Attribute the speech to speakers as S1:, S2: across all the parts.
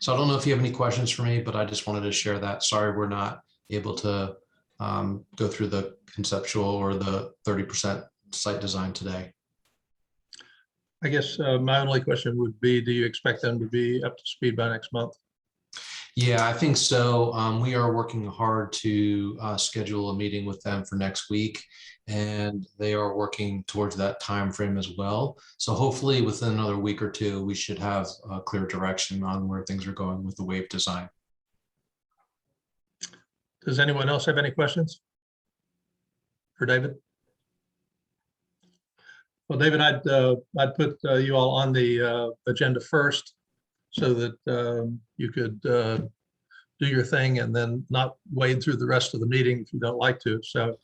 S1: So I don't know if you have any questions for me, but I just wanted to share that. Sorry, we're not able to go through the conceptual or the 30% site design today.
S2: I guess my only question would be, do you expect them to be up to speed by next month?
S1: Yeah, I think so. We are working hard to schedule a meeting with them for next week, and they are working towards that time frame as well. So hopefully within another week or two, we should have a clear direction on where things are going with the wave design.
S2: Does anyone else have any questions for David? Well, David, I'd put you all on the agenda first so that you could do your thing and then not wade through the rest of the meeting if you don't like to. So,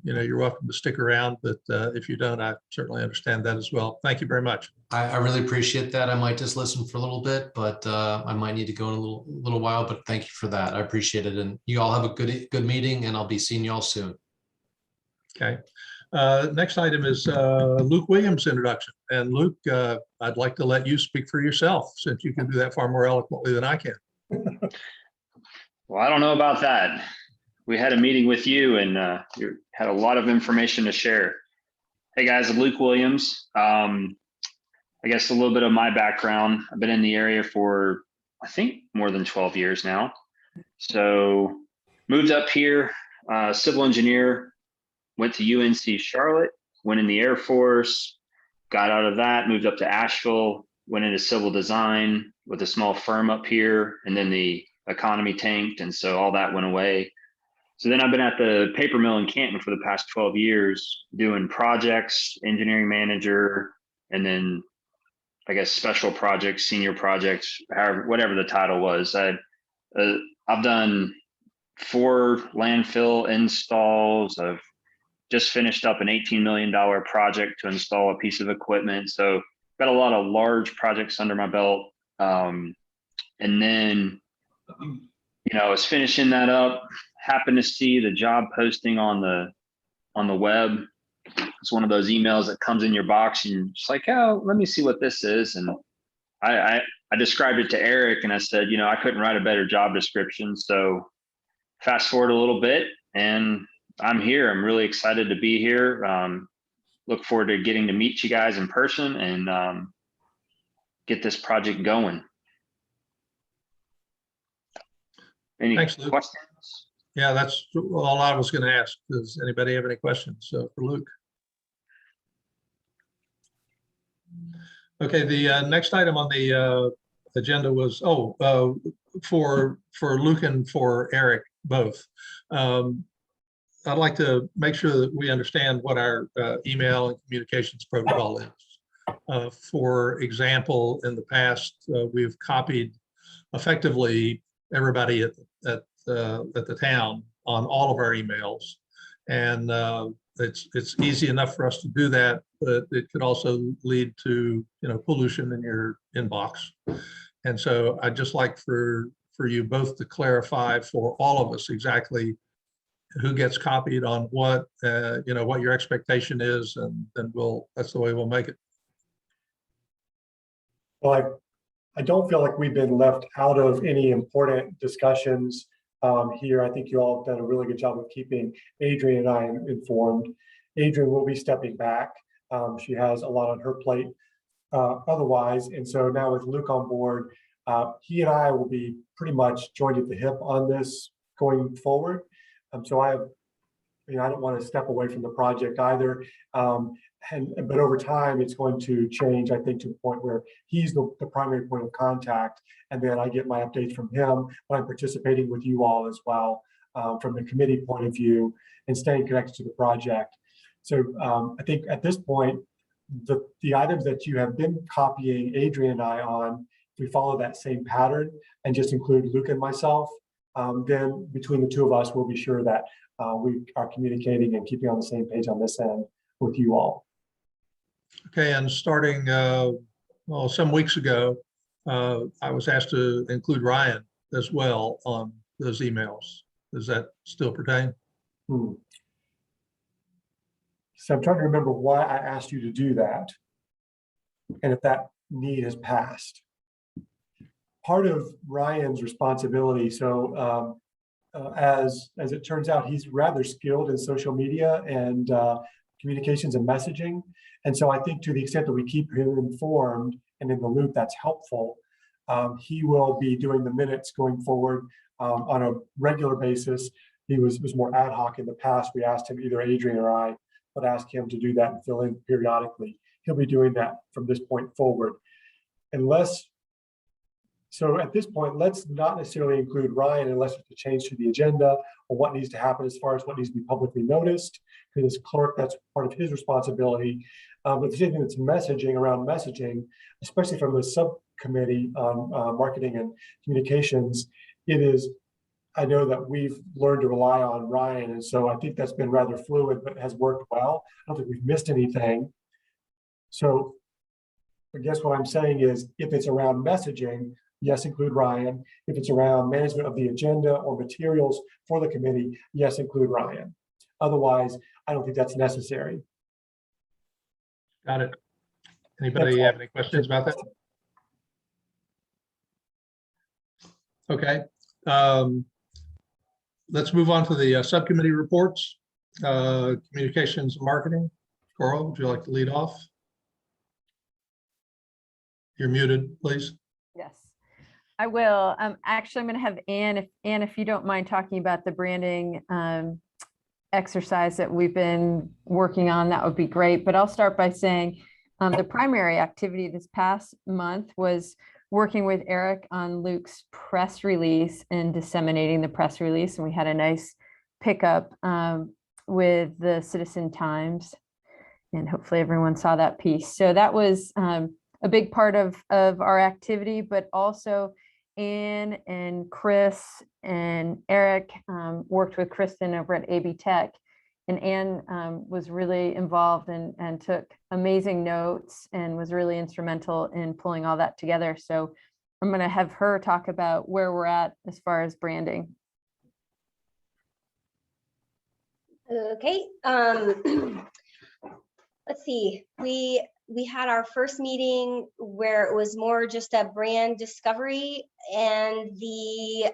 S2: you're welcome to stick around, but if you don't, I certainly understand that as well. Thank you very much.
S1: I really appreciate that. I might just listen for a little bit, but I might need to go in a little while, but thank you for that. I appreciate it. And you all have a good meeting, and I'll be seeing you all soon.
S2: Okay. Next item is Luke Williams' introduction. And Luke, I'd like to let you speak for yourself, since you can do that far more eloquently than I can.
S3: Well, I don't know about that. We had a meeting with you, and you had a lot of information to share. Hey guys, I'm Luke Williams. I guess a little bit of my background. I've been in the area for, I think, more than 12 years now. So moved up here, civil engineer, went to UNC Charlotte, went in the Air Force, got out of that, moved up to Asheville, went into civil design with a small firm up here, and then the economy tanked, and so all that went away. So then I've been at the paper mill in Canton for the past 12 years doing projects, engineering manager, and then I guess special projects, senior projects, however, whatever the title was. I've done 4 landfill installs. I've just finished up an $18 million project to install a piece of equipment. So got a lot of large projects under my belt. And then, I was finishing that up, happened to see the job posting on the web. It's one of those emails that comes in your box and you're just like, oh, let me see what this is. And I described it to Eric and I said, I couldn't write a better job description. So fast forward a little bit and I'm here. I'm really excited to be here. Look forward to getting to meet you guys in person and get this project going. Any
S2: Thanks, Luke.
S3: questions?
S2: Yeah, that's all I was going to ask. Does anybody have any questions for Luke? Okay, the next item on the agenda was, for Luke and for Eric both. I'd like to make sure that we understand what our email and communications protocol is. For example, in the past, we've copied effectively everybody at the town on all of our emails, and it's easy enough for us to do that, but it could also lead to pollution in your inbox. And so I'd just like for you both to clarify for all of us exactly who gets copied on what, what your expectation is, and then that's the way we'll make it.
S4: Well, I don't feel like we've been left out of any important discussions here. I think you all have done a really good job of keeping Adrian and I informed. Adrian will be stepping back. She has a lot on her plate otherwise. And so now with Luke on board, he and I will be pretty much joined at the hip on this going forward. So I don't want to step away from the project either. But over time, it's going to change, I think, to the point where he's the primary point of contact. And then I get my updates from him, but I'm participating with you all as well from the committee point of view and staying connected to the project. So I think at this point, the items that you have been copying Adrian and I on, if we follow that same pattern and just include Luke and myself, then between the two of us, we'll be sure that we are communicating and keeping on the same page on this end with you all.
S2: Okay, and starting some weeks ago, I was asked to include Ryan as well on those emails. Does that still pertain?
S4: So I'm trying to remember why I asked you to do that and if that need has passed. part of Ryan's responsibility. So as it turns out, he's rather skilled in social media and communications and messaging. And so I think to the extent that we keep him informed and in the loop, that's helpful. He will be doing the minutes going forward on a regular basis. He was more ad hoc in the past. We asked him, either Adrian or I would ask him to do that and fill in periodically. He'll be doing that from this point forward. So at this point, let's not necessarily include Ryan unless it's a change to the agenda or what needs to happen as far as what needs to be publicly noticed. Because as clerk, that's part of his responsibility. But the same thing that's messaging, around messaging, especially from the subcommittee on marketing and communications, I know that we've learned to rely on Ryan. And so I think that's been rather fluid, but has worked well. I don't think we've missed anything. So I guess what I'm saying is, if it's around messaging, yes, include Ryan. If it's around management of the agenda or materials for the committee, yes, include Ryan. Otherwise, I don't think that's necessary.
S2: Got it. Anybody have any questions about that? Okay. Let's move on to the subcommittee reports. Communications and marketing. Coral, would you like to lead off? You're muted, please.
S5: Yes, I will. Actually, I'm going to have Anne, if you don't mind talking about the branding exercise that we've been working on, that would be great. But I'll start by saying the primary activity this past month was working with Eric on Luke's press release and disseminating the press release. And we had a nice pickup with the Citizen Times, and hopefully everyone saw that piece. So that was a big part of our activity, but also Anne and Chris and Eric worked with Kristen over at AB Tech, and Anne was really involved and took amazing notes and was really instrumental in pulling all that together. So I'm going to have her talk about where we're at as far as branding.
S6: Okay. Let's see. We had our first meeting where it was more just a brand discovery, and the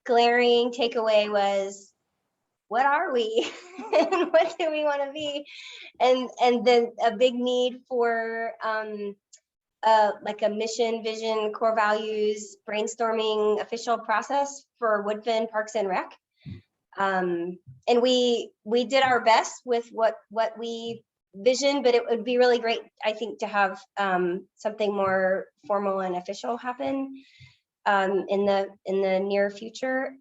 S6: glaring takeaway was, what are we and what do we want to be? And then a big need for like a mission, vision, core values, brainstorming official process for Woodfin Parks and Rec. And we did our best with what we vision, but it would be really great, I think, to have something more formal and official happen in the near future.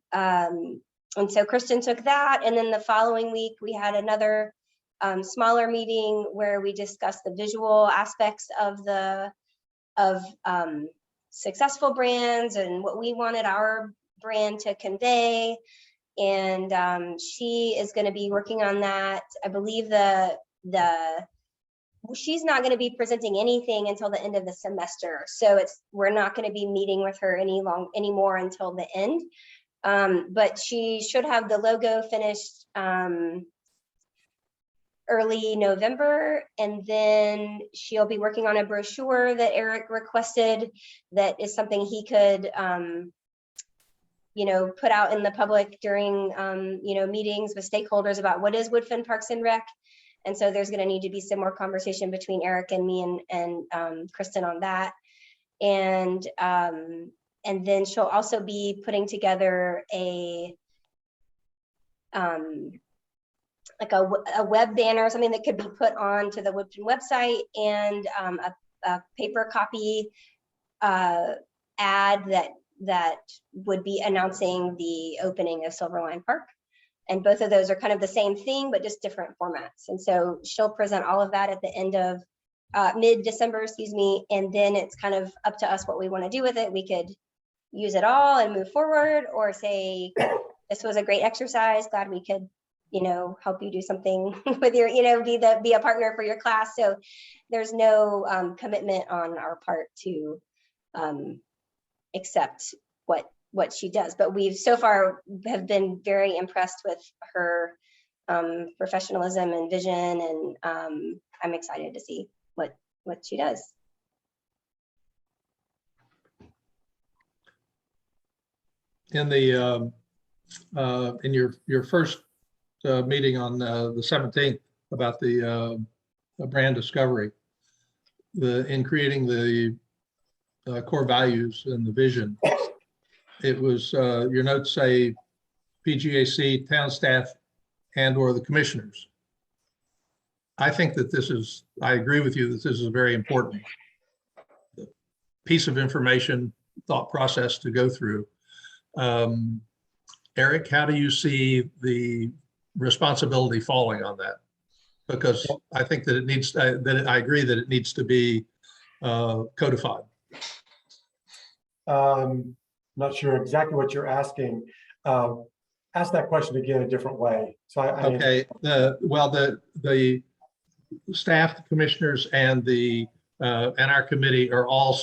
S6: And so Kristen took that, and then the following week we had another smaller meeting where we discussed the visual aspects of successful brands and what we wanted our brand to convey. And she is going to be working on that. I believe she's not going to be presenting anything until the end of the semester, so we're not going to be meeting with her anymore until the end. But she should have the logo finished early November, and then she'll be working on a brochure that Eric requested that is something he could put out in the public during meetings with stakeholders about what is Woodfin Parks and Rec. And so there's going to need to be some more conversation between Eric and me and Kristen on that. And then she'll also be putting together a web banner, or something that could be put on to the Woodfin website, and a paper copy ad that would be announcing the opening of Silverline Park. And both of those are kind of the same thing, but just different formats. And so she'll present all of that at the end of mid-December, and then it's kind of up to us what we want to do with it. We could use it all and move forward, or say, this was a great exercise, glad we could help you do something with your, be a partner for your class. So there's no commitment on our part to accept what she does, but we've so far have been very impressed with her professionalism and vision, and I'm excited to see what she does.
S2: in your first meeting on the 17th about the brand discovery, in creating the core values and the vision, it was your notes say PGAC, town staff, and/or the commissioners. I think that I agree with you that this is a very important piece of information, thought process to go through. Eric, how do you see the responsibility falling on that? Because I think that I agree that it needs to be codified.
S4: Not sure exactly what you're asking. Ask that question again a different way. So
S2: okay. The staff, the commissioners, and our committee are all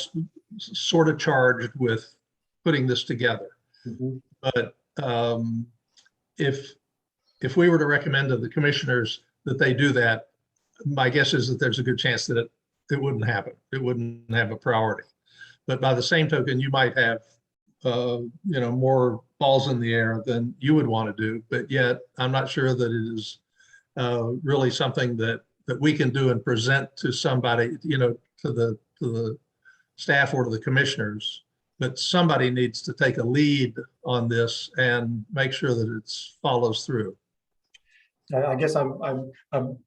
S2: sort of charged with putting this together.
S4: Mhm.
S2: But if we were to recommend to the commissioners that they do that, my guess is that there's a good chance that it wouldn't happen. It wouldn't have a priority. But by the same token, you might have more balls in the air than you would want to do. But yet, I'm not sure that it is really something that we can do and present to somebody, to the staff or to the commissioners. But somebody needs to take a lead on this and make sure that it follows through.
S4: I guess I'm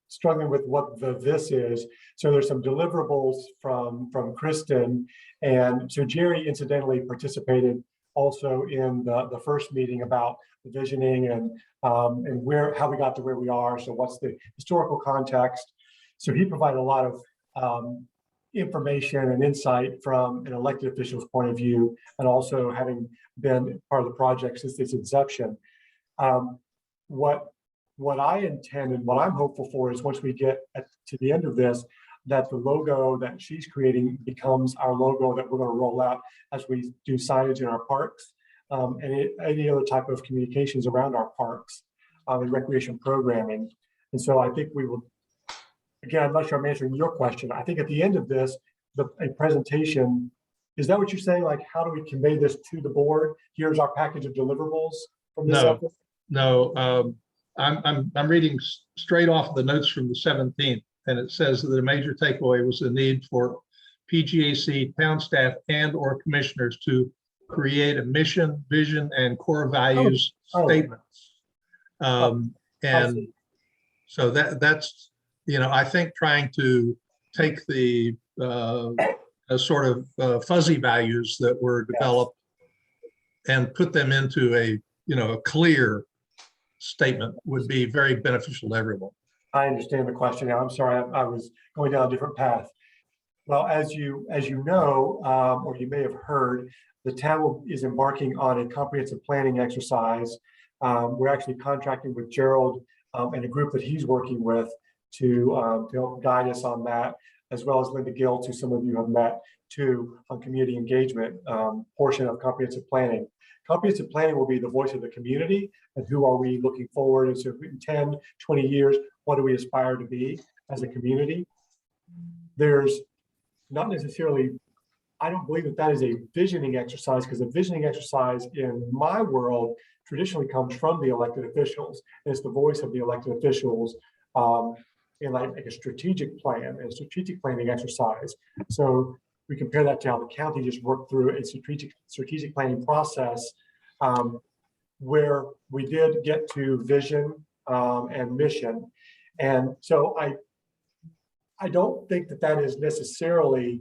S4: struggling with what this is. So there's some deliverables from Kristen, and so Jerry incidentally participated also in the first meeting about the visioning and how we got to where we are. So what's the historical context? So he provided a lot of information and insight from an elected official's point of view, and also having been part of the project since its inception. What I intend and what I'm hopeful for is once we get to the end of this, that the logo that she's creating becomes our logo that we're going to roll out as we do signage in our parks and any other type of communications around our parks and recreation programming. And so I think we will, again, I'm not sure I'm answering your question. I think at the end of this, a presentation, is that what you're saying? Like, how do we convey this to the board? Here's our package of deliverables from this effort?
S2: No. I'm reading straight off the notes from the 17th, and it says that the major takeaway was the need for PGAC, town staff, and/or commissioners to create a mission, vision, and core values statements. And so that's, I think trying to take the sort of fuzzy values that were developed and put them into a clear statement would be very beneficial to everyone.
S4: I understand the question now. I'm sorry, I was going down a different path. Well, as you know, or you may have heard, the town is embarking on a comprehensive planning exercise. We're actually contracting with Gerald and a group that he's working with to help guide us on that, as well as Linda Gill, who some of you have met, too, on community engagement portion of comprehensive planning. Comprehensive planning will be the voice of the community and who are we looking forward. And so in 10, 20 years, what do we aspire to be as a community? There's not necessarily, I don't believe that is a visioning exercise, because a visioning exercise in my world traditionally comes from the elected officials. And it's the voice of the elected officials in like a strategic plan, a strategic planning exercise. So we compare that to how the county just worked through a strategic planning process where we did get to vision and mission. And so I don't think that is necessarily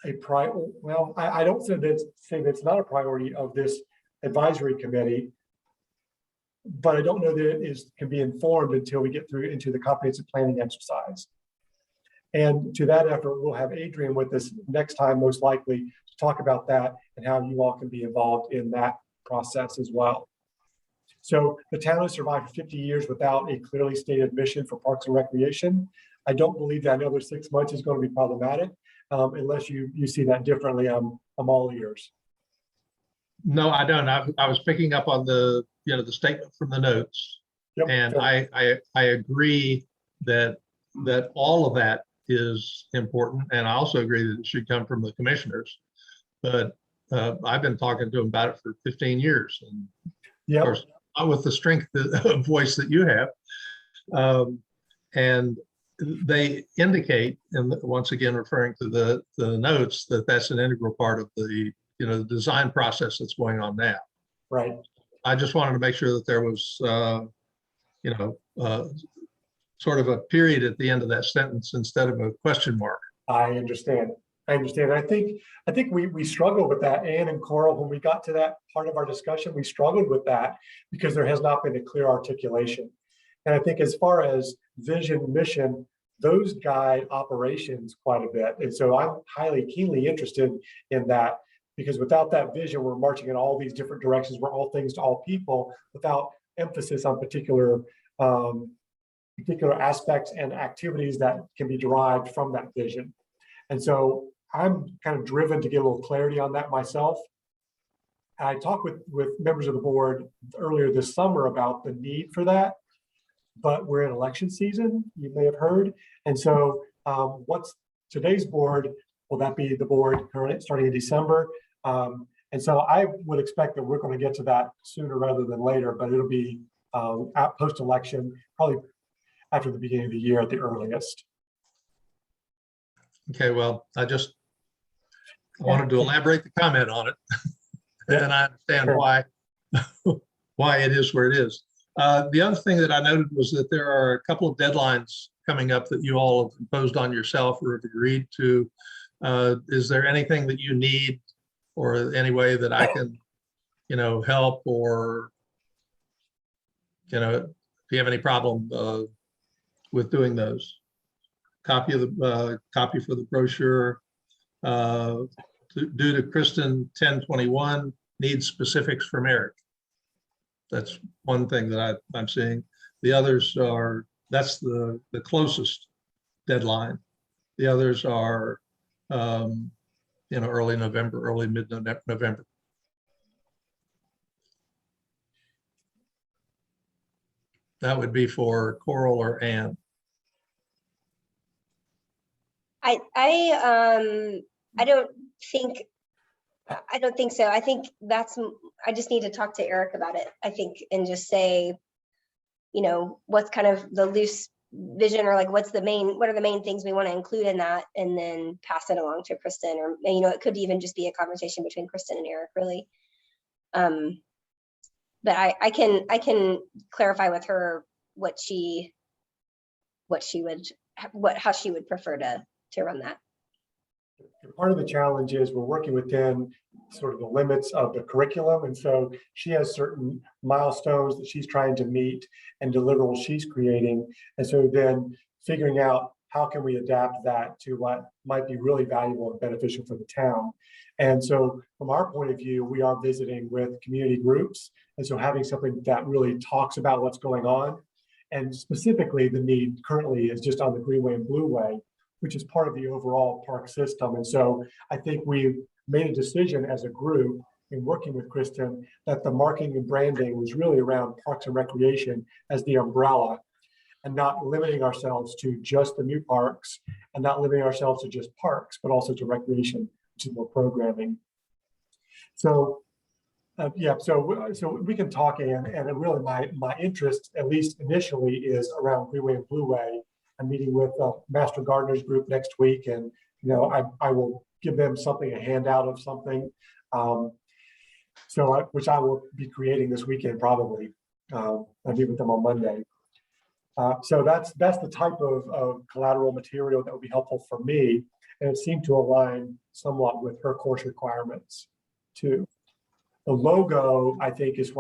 S4: a priority. Well, I don't say that it's not a priority of this advisory committee, but I don't know that it can be informed until we get through into the comprehensive planning exercise. And to that effort, we'll have Adrian with us next time, most likely, to talk about that and how you all can be involved in that process as well. So the town has survived for 50 years without a clearly stated mission for parks and recreation. I don't believe that another 6 months is going to be problematic unless you see that differently. I'm all ears.
S2: No, I don't. I was picking up on the statement from the notes, and I agree that all of that is important, and I also agree that it should come from the commissioners. But I've been talking to them about it for 15 years. And of
S4: Yep.
S2: course, not with the strength of voice that you have. And they indicate, and once again, referring to the notes, that that's an integral part of the, the design process that's going on now.
S4: Right.
S2: I just wanted to make sure that there was, sort of a period at the end of that sentence instead of a question mark.
S4: I understand. I understand. I think we struggled with that, Ann and Coral, when we got to that part of our discussion, we struggled with that because there has not been a clear articulation. And I think as far as vision, mission, those guide operations quite a bit. And so I'm keenly interested in that, because without that vision, we're marching in all these different directions. We're all things to all people without emphasis on particular aspects and activities that can be derived from that vision. And so I'm kind of driven to get a little clarity on that myself. I talked with members of the board earlier this summer about the need for that, but we're in election season, you may have heard. And so what's today's board? Will that be the board currently starting in December? And so I would expect that we're going to get to that sooner rather than later, but it'll be post-election, probably after the beginning of the year at the earliest.
S2: Okay, well, I wanted to elaborate the comment on it. And I understand why it is where it is. The other thing that I noted was that there are a couple of deadlines coming up that you all have imposed on yourself or have agreed to. Is there anything that you need, or any way that I can, help, or, do you have any problem with doing those? Copy for the brochure. Due to Kristen 1021, needs specifics from Eric. That's one thing that I'm seeing. The others are, that's the closest deadline. The others are, early November, early mid-November. That would be for Coral or Ann.
S6: I don't think so. I think I just need to talk to Eric about it, I think, and just say, what's kind of the loose vision, or like what are the main things we want to include in that, and then pass it along to Kristen, or, it could even just be a conversation between Kristen and Eric, really. But I can clarify with her how she would prefer to run that.
S4: Part of the challenge is we're working within sort of the limits of the curriculum. And so she has certain milestones that she's trying to meet and deliverables she's creating. And so then figuring out how can we adapt that to what might be really valuable and beneficial for the town. And so from our point of view, we are visiting with community groups. And so having something that really talks about what's going on, and specifically the need currently is just on the Greenway and Blueway, which is part of the overall park system. And so I think we've made a decision as a group in working with Kristen that the marketing and branding was really around parks and recreation as the umbrella, and not limiting ourselves to just the new parks, and not limiting ourselves to just parks, but also to recreation, which is more programming. So so we can talk, and really my interest, at least initially, is around Greenway and Blueway. I'm meeting with Master Gardeners group next week, and I will give them something, a handout of something, which I will be creating this weekend probably. I'll meet with them on Monday. So that's the type of collateral material that would be helpful for me, and it seemed to align somewhat with her course requirements too. The logo, I think, is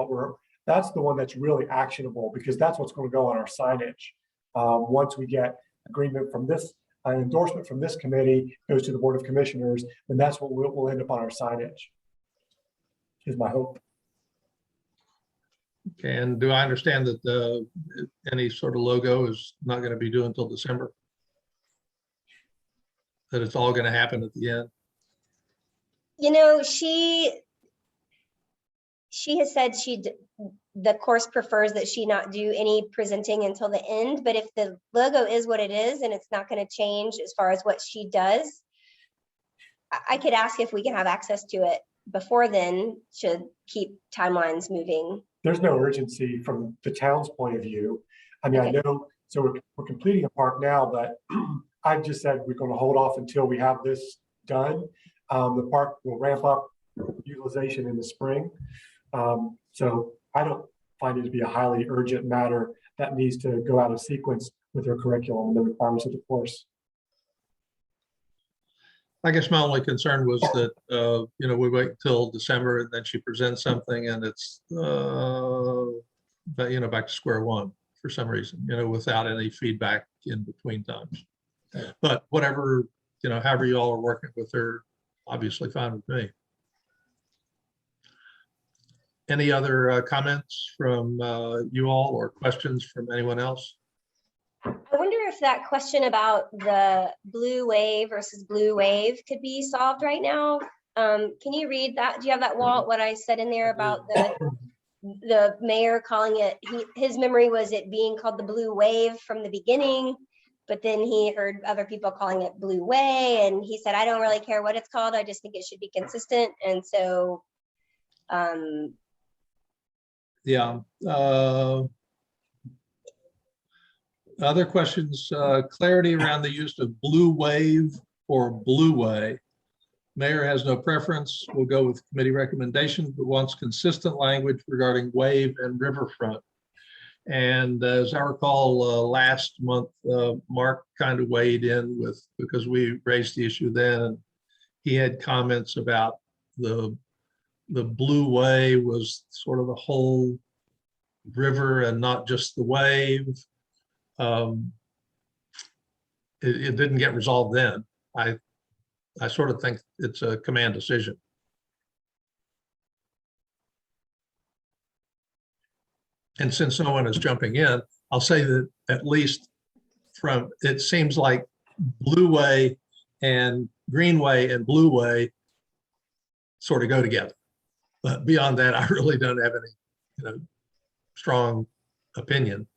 S4: that's the one that's really actionable, because that's what's going to go on our signage. Once we get agreement from this, an endorsement from this committee goes to the Board of Commissioners, then that's what we'll end up on our signage, is my hope.
S2: Okay, and do I understand that any sort of logo is not going to be due until December? That it's all going to happen at the end?
S6: She has said the course prefers that she not do any presenting until the end, but if the logo is what it is and it's not going to change as far as what she does, I could ask if we can have access to it before then should keep timelines moving.
S4: There's no urgency from the town's point of view. I mean, I
S6: Okay.
S4: know, so we're completing a park now, but I've just said we're going to hold off until we have this done. The park will ramp up utilization in the spring. So I don't find it to be a highly urgent matter that needs to go out of sequence with their curriculum and the requirements of the course.
S2: I guess my only concern was that, you know, we wait till December and then she presents something and it's, but, you know, back to square one for some reason, you know, without any feedback in between times. But whatever, you know, however you all are working with her, obviously fine with me. Any other comments from you all or questions from anyone else?
S6: I wonder if that question about the blue wave versus blue wave could be solved right now. Can you read that? Do you have that, Walt, what I said in there about the mayor calling it, his memory was it being called the blue wave from the beginning, but then he heard other people calling it blue way, and he said, I don't really care what it's called, I just think it should be consistent. And so
S2: Yeah. Other questions, clarity around the use of blue wave or blue way. Mayor has no preference. We'll go with committee recommendations, but wants consistent language regarding wave and riverfront. And as I recall, last month, Mark kind of weighed in with, because we raised the issue then, and he had comments about the blue way was sort of the whole river and not just the wave. It didn't get resolved then. I sort of think it's a command decision. And since no one is jumping in, I'll say that at least from, it seems like blue way and Greenway and blue way sort of go together. But beyond that, I really don't have any, you know, strong opinion.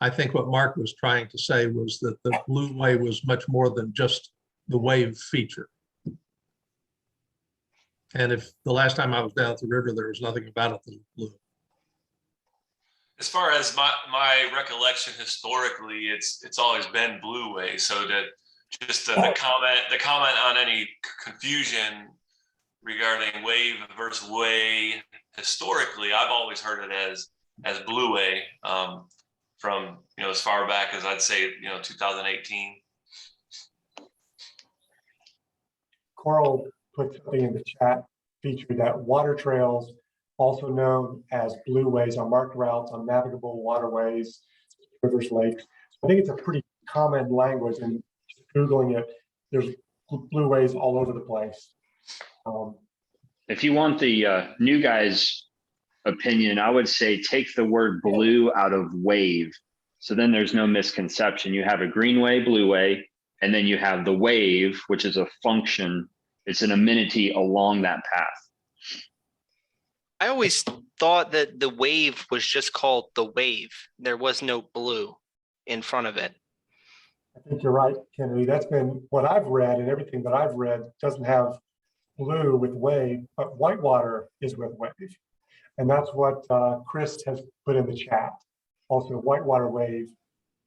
S2: I think what Mark was trying to say was that the blue way was much more than just the wave feature. And if the last time I was down at the river, there was nothing about it that was blue.
S7: As far as my recollection historically, it's always been blue way. So that just the comment on any confusion regarding wave versus way, historically, I've always heard it as blue way, from, you know, as far back as I'd say, you know, 2018.
S4: Coral put something in the chat feature that water trails, also known as blueways, are marked routes on navigable waterways, rivers, lakes. So I think it's a pretty common language, and just Googling it, there's blueways all over the place.
S3: If you want the new guy's opinion, I would say take the word blue out of wave. So then there's no misconception. You have a greenway, blue way, and then you have the wave, which is a function. It's an amenity along that path.
S8: I always thought that the wave was just called the wave. There was no blue in front of it.
S4: I think you're right, Kennedy. That's been what I've read, and everything that I've read doesn't have blue with wave, but whitewater is with wave. And that's what Chris has put in the chat. Also, whitewater wave,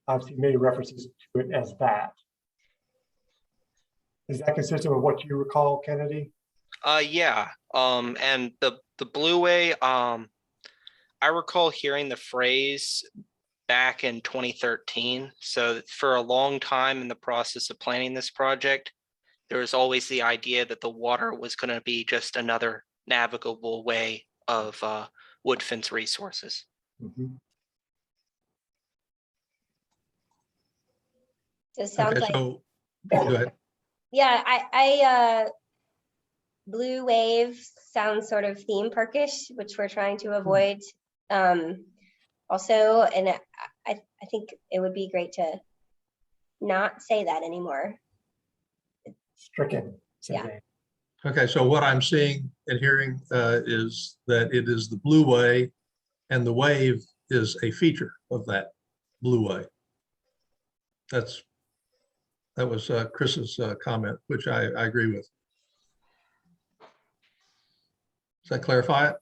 S4: I've seen many references to it as that. Is that consistent with what you recall, Kennedy?
S8: Yeah. And the blue way, I recall hearing the phrase back in 2013. So for a long time in the process of planning this project, there was always the idea that the water was going to be just another navigable way of Woodfin's resources.
S4: Mm-hmm.
S6: it sounds
S2: Okay,
S6: like,
S2: so go ahead.
S6: yeah, I blue wave sounds sort of theme parkish, which we're trying to avoid. Also, and I think it would be great to not say that anymore.
S4: Stricken.
S6: Yeah.
S2: Okay, so what I'm seeing and hearing is that it is the blue way, and the wave is a feature of that blue way. That was Chris's comment, which I agree with. Does that clarify it?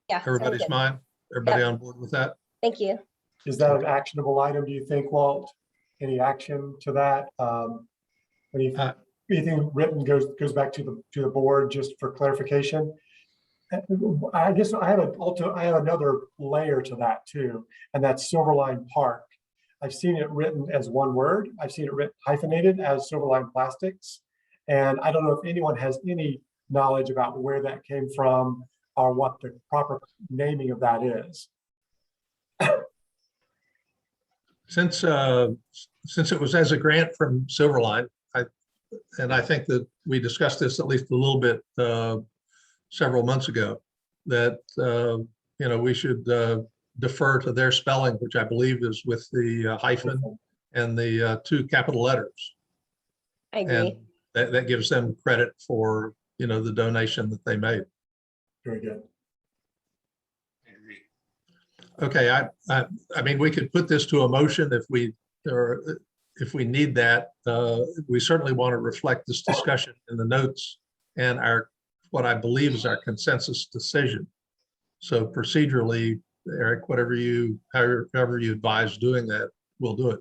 S6: Yeah. sounds
S2: Everybody's
S6: good.
S2: mind? Everybody
S6: Yep.
S2: on board with that?
S6: Thank you.
S4: Is that an actionable item, do you think, Walt? Any action to that? Anything written goes back to the board just for clarification? I guess I have another layer to that too, and that's Silverline Park. I've seen it written as one word. I've seen it written hyphenated as Silverline Plastics. And I don't know if anyone has any knowledge about where that came from or what the proper naming of that is.
S2: Since it was as a grant from Silverline, I think that we discussed this at least a little bit several months ago, that we should defer to their spelling, which I believe is with the hyphen and the 2 capital letters.
S6: I agree.
S2: And that gives them credit for the donation that they made.
S4: Very good.
S2: Okay, I mean, we could put this to a motion if we need that. We certainly want to reflect this discussion in the notes and what I believe is our consensus decision. So procedurally, Eric, however you advise doing that, we'll do it.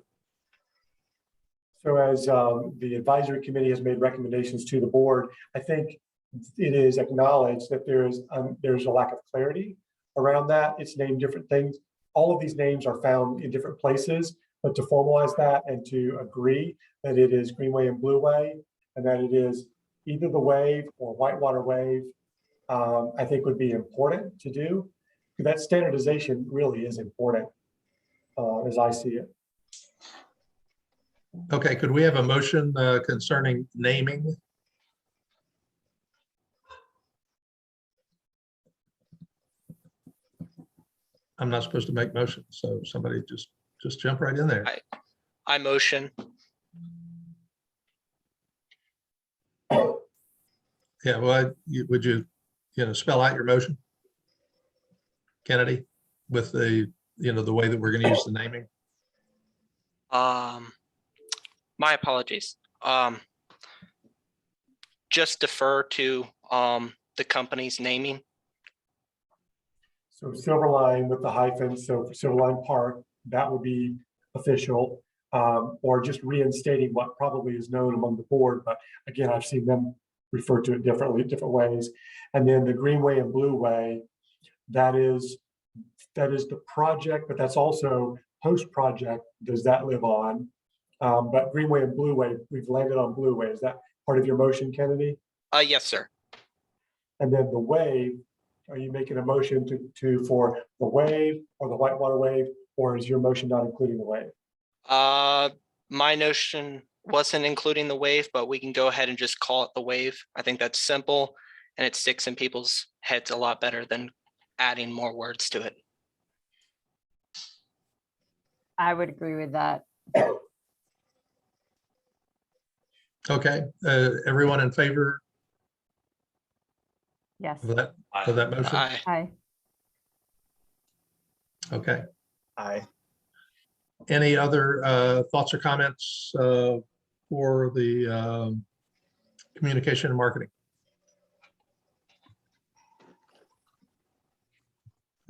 S4: So as the advisory committee has made recommendations to the board, I think it is acknowledged that there's a lack of clarity around that. It's named different things. All of these names are found in different places, but to formalize that and to agree that it is Greenway and Blueway and that it is either the Wave or Whitewater Wave, I think would be important to do. That standardization really is important as I see it.
S2: Okay, could we have a motion concerning naming? I'm not supposed to make motions, so somebody just jump right in there.
S8: I motion.
S2: Yeah, well, would you spell out your motion, Kennedy, with the the way that we're going to use the naming?
S8: My apologies. Just defer to the company's naming.
S4: So Silverline with the hyphen, so for Silverline Park, that would be official, or just reinstating what probably is known among the board. But again, I've seen them refer to it differently, different ways. And then the Greenway and Blueway, that is the project, but that's also post-project. Does that live on? But Greenway and Blueway, we've landed on Blueway. Is that part of your motion, Kennedy?
S8: Yes, sir.
S4: And then the Wave, are you making a motion for the Wave or the Whitewater Wave, or is your motion not including the Wave?
S8: My notion wasn't including the Wave, but we can go ahead and just call it the Wave. I think that's simple and it sticks in people's heads a lot better than adding more words to it.
S5: I would agree with that.
S2: Okay, everyone in favor
S5: Yes.
S2: of that motion?
S8: Aye.
S5: Aye.
S2: Okay.
S9: Aye.
S2: Any other thoughts or comments for the communication and marketing?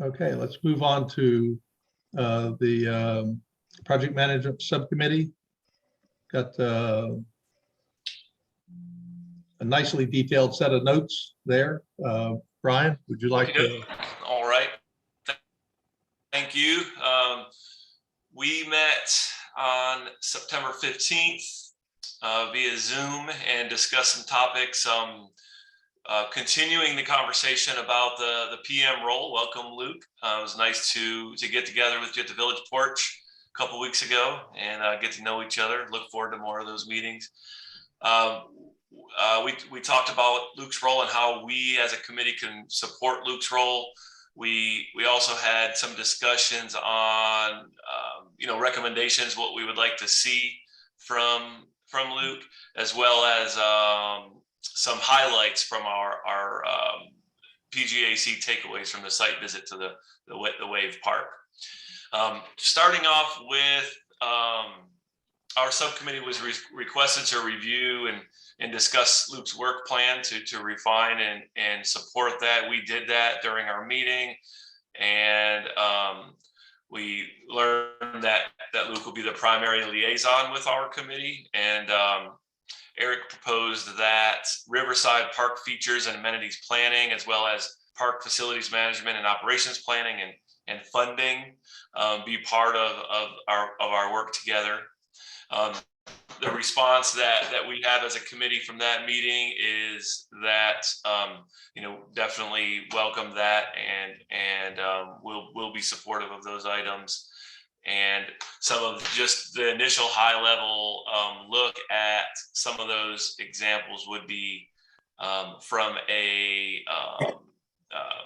S2: Okay, let's move on to the project management subcommittee. Got a nicely detailed set of notes there. Brian, would you like to?
S7: All right. Thank you. We met on September 15th via Zoom and discussed some topics, continuing the conversation about the PM role. Welcome, Luke. It was nice to get together with you at the Village Porch a couple weeks ago and get to know each other. Look forward to more of those meetings. We talked about Luke's role and how we as a committee can support Luke's role. We also had some discussions on recommendations, what we would like to see from Luke, as well as some highlights from our PGAC takeaways from the site visit to the Wave Park. Starting off with our subcommittee was requested to review and discuss Luke's work plan to refine and support that. We did that during our meeting, and we learned that Luke will be the primary liaison with our committee, and Eric proposed that Riverside Park features and amenities planning, as well as park facilities management and operations planning and funding, be part of our work together. The response that we have as a committee from that meeting is that definitely welcome that, and we'll be supportive of those items. And some of just the initial high level look at some of those examples would be from a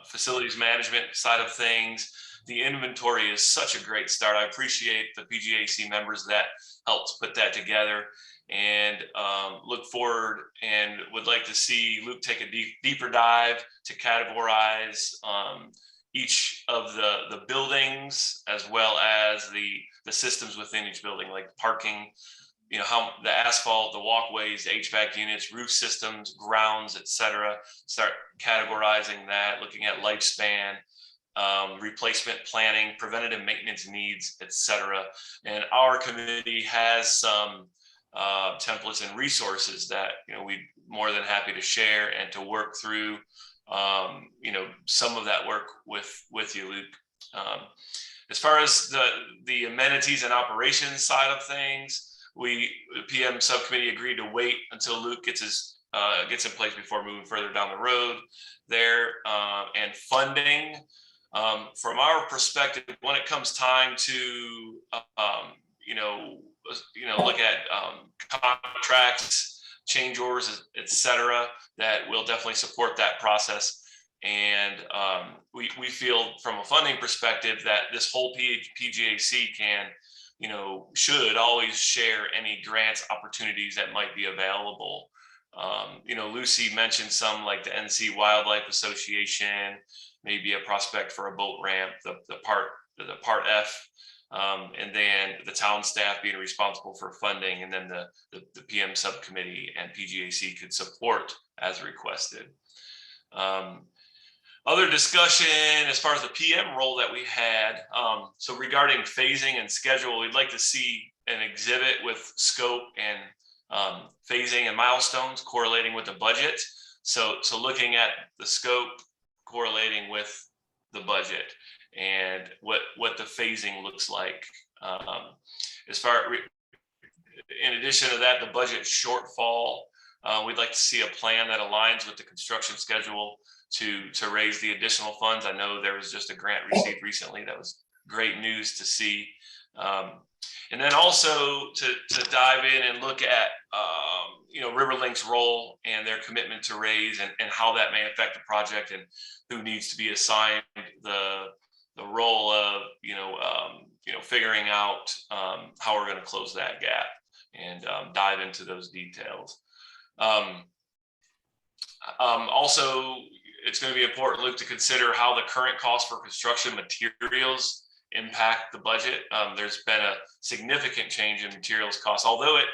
S7: facilities management side of things. The inventory is such a great start. I appreciate the PGAC members that helped put that together, and look forward and would like to see Luke take a deeper dive to categorize each of the buildings, as well as the systems within each building, like parking, how the asphalt, the walkways, HVAC units, roof systems, grounds, etc. Start categorizing that, looking at lifespan, replacement planning, preventative maintenance needs, etc. And our committee has some templates and resources that we'd more than happy to share and to work through some of that work with you, Luke. As far as the amenities and operations side of things, the PM subcommittee agreed to wait until Luke gets in place before moving further down the road there. And funding, from our perspective, when it comes time to look at contracts, change orders, etc., that will definitely support that process. And we feel from a funding perspective that this whole PGAC should always share any grants opportunities that might be available. Lucy mentioned some, like the NC Wildlife Association, maybe a prospect for a boat ramp, the part F, and then the town staff being responsible for funding, and then the PM subcommittee and PGAC could support as requested. Other discussion as far as the PM role that we had. So regarding phasing and schedule, we'd like to see an exhibit with scope and phasing and milestones correlating with the budget. So looking at the scope correlating with the budget and what the phasing looks like. In addition to that, the budget shortfall, we'd like to see a plan that aligns with the construction schedule to raise the additional funds. I know there was just a grant received recently that was great news to see. And then also to dive in and look at Riverlink's role and their commitment to raise and how that may affect the project, and who needs to be assigned the role of figuring out how we're going to close that gap, and dive into those details. Also, it's going to be important, Luke, to consider how the current cost for construction materials impact the budget. There's been a significant change in materials costs, although it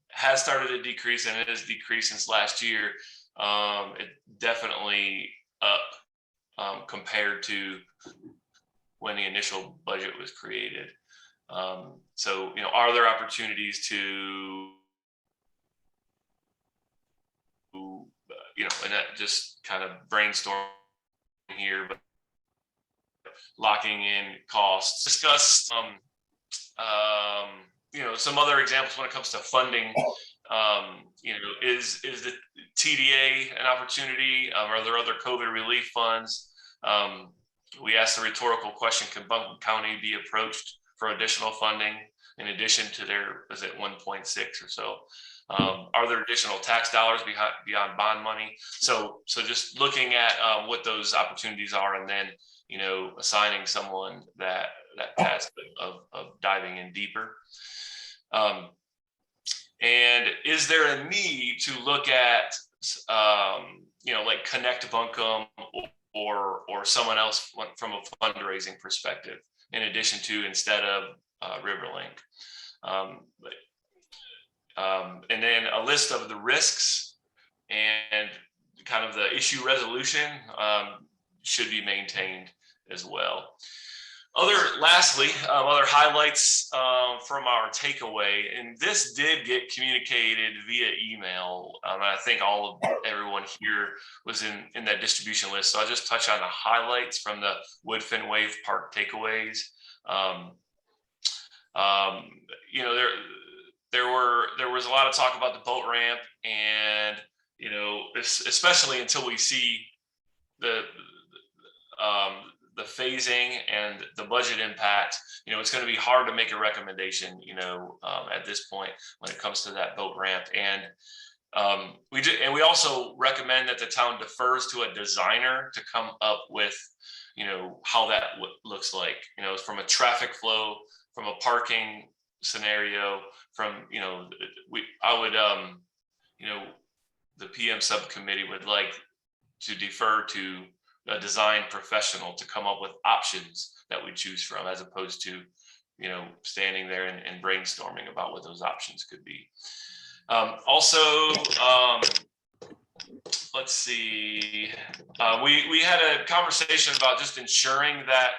S7: has started to decrease, and it has decreased since last year. It definitely up compared to when the initial budget was created. So, are there opportunities to and that just kind of brainstorm here, but locking in costs. Discuss some other examples when it comes to funding. Is the TDA an opportunity? Are there other COVID relief funds? We asked the rhetorical question: can Buncombe County be approached for additional funding in addition to their, is it 1.6 or so? Are there additional tax dollars beyond bond money? So just looking at what those opportunities are, and then assigning someone that task of diving in deeper. And is there a need to look at like Connect Buncombe or someone else from a fundraising perspective, in addition to instead of Riverlink? And then a list of the risks and kind of the issue resolution should be maintained as well. Lastly, other highlights from our takeaway, and this did get communicated via email. I think everyone here was in that distribution list. So I'll just touch on the highlights from the Woodfin Wave Park takeaways. You know, there was a lot of talk about the boat ramp, and you know, especially until we see the phasing and the budget impact, you know, it's going to be hard to make a recommendation, you know, at this point when it comes to that boat ramp. And we also recommend that the town defers to a designer to come up with, you know, how that looks like, you know, from a traffic flow, from a parking scenario, from, you know, you know, the PM subcommittee would like to defer to a design professional to come up with options that we choose from, as opposed to, you know, standing there and brainstorming about what those options could be. Let's see. We had a conversation about just ensuring that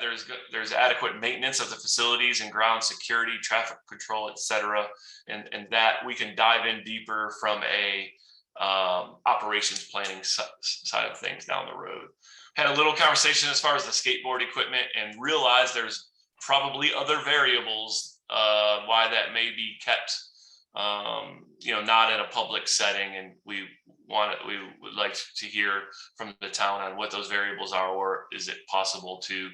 S7: there's adequate maintenance of the facilities and ground security, traffic control, etc., and that we can dive in deeper from a operations planning side of things down the road. Had a little conversation as far as the skateboard equipment, and realized there's probably other variables why that may be kept, you know, not in a public setting, and we would like to hear from the town on what those variables are, or is it possible to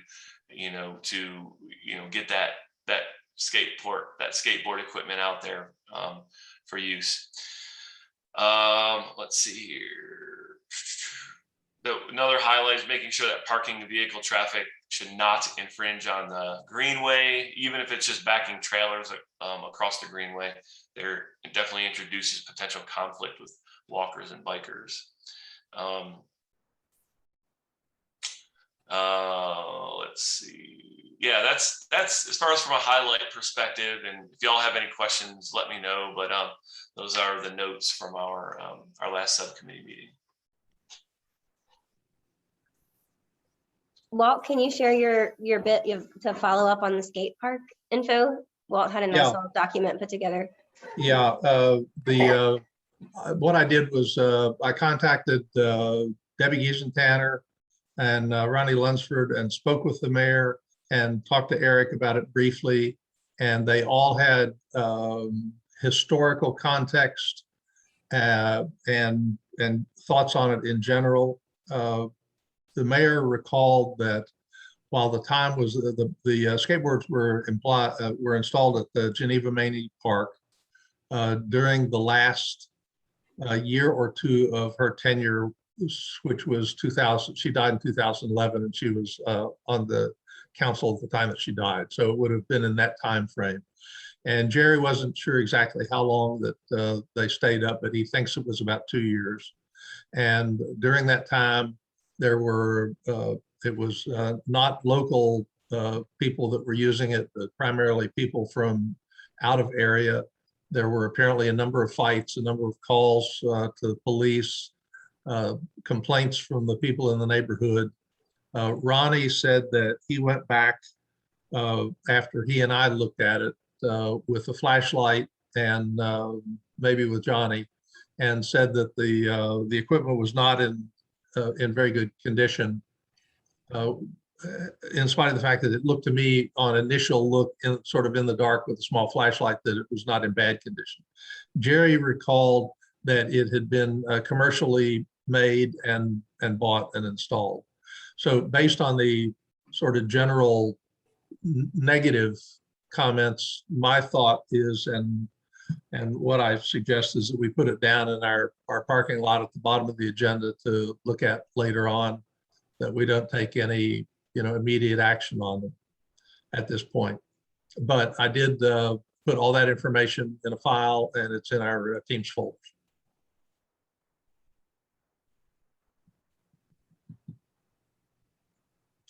S7: get that skateboard equipment out there for use. Let's see here. Another highlight is making sure that parking and vehicle traffic should not infringe on the Greenway, even if it's just backing trailers across the Greenway. It definitely introduces potential conflict with walkers and bikers. Let's see. Yeah, that's as far as from a highlight perspective. And if y'all have any questions, let me know. But those are the notes from our last subcommittee meeting.
S6: Walt, can you share your bit to follow up on the skate park info? Walt had a nice little document put together.
S2: Yeah, what I did was I contacted Debbie Giesentanner and Ronnie Lunsford and spoke with the mayor and talked to Eric about it briefly. And they all had historical context and thoughts on it in general. The mayor recalled that while the time was the skateboards were installed at the Geneva Maney Park during the last year or two of her tenure, which was 2000. She died in 2011, and she was on the council at the time that she died. So it would have been in that time frame. And Jerry wasn't sure exactly how long that they stayed up, but he thinks it was about 2 years. And during that time, there were it was not local people that were using it, but primarily people from out of area. There were apparently a number of fights, a number of calls to the police, complaints from the people in the neighborhood. Ronnie said that he went back after he and I looked at it with a flashlight and maybe with Johnny, and said that the equipment was not in very good condition, in spite of the fact that it looked to me on initial look sort of in the dark with a small flashlight that it was not in bad condition. Jerry recalled that it had been commercially made and bought and installed. So based on the sort of general negative comments, my thought is, and what I suggest is that we put it down in our parking lot at the bottom of the agenda to look at later on, that we don't take any immediate action on them at this point. But I did put all that information in a file, and it's in our Teams folders.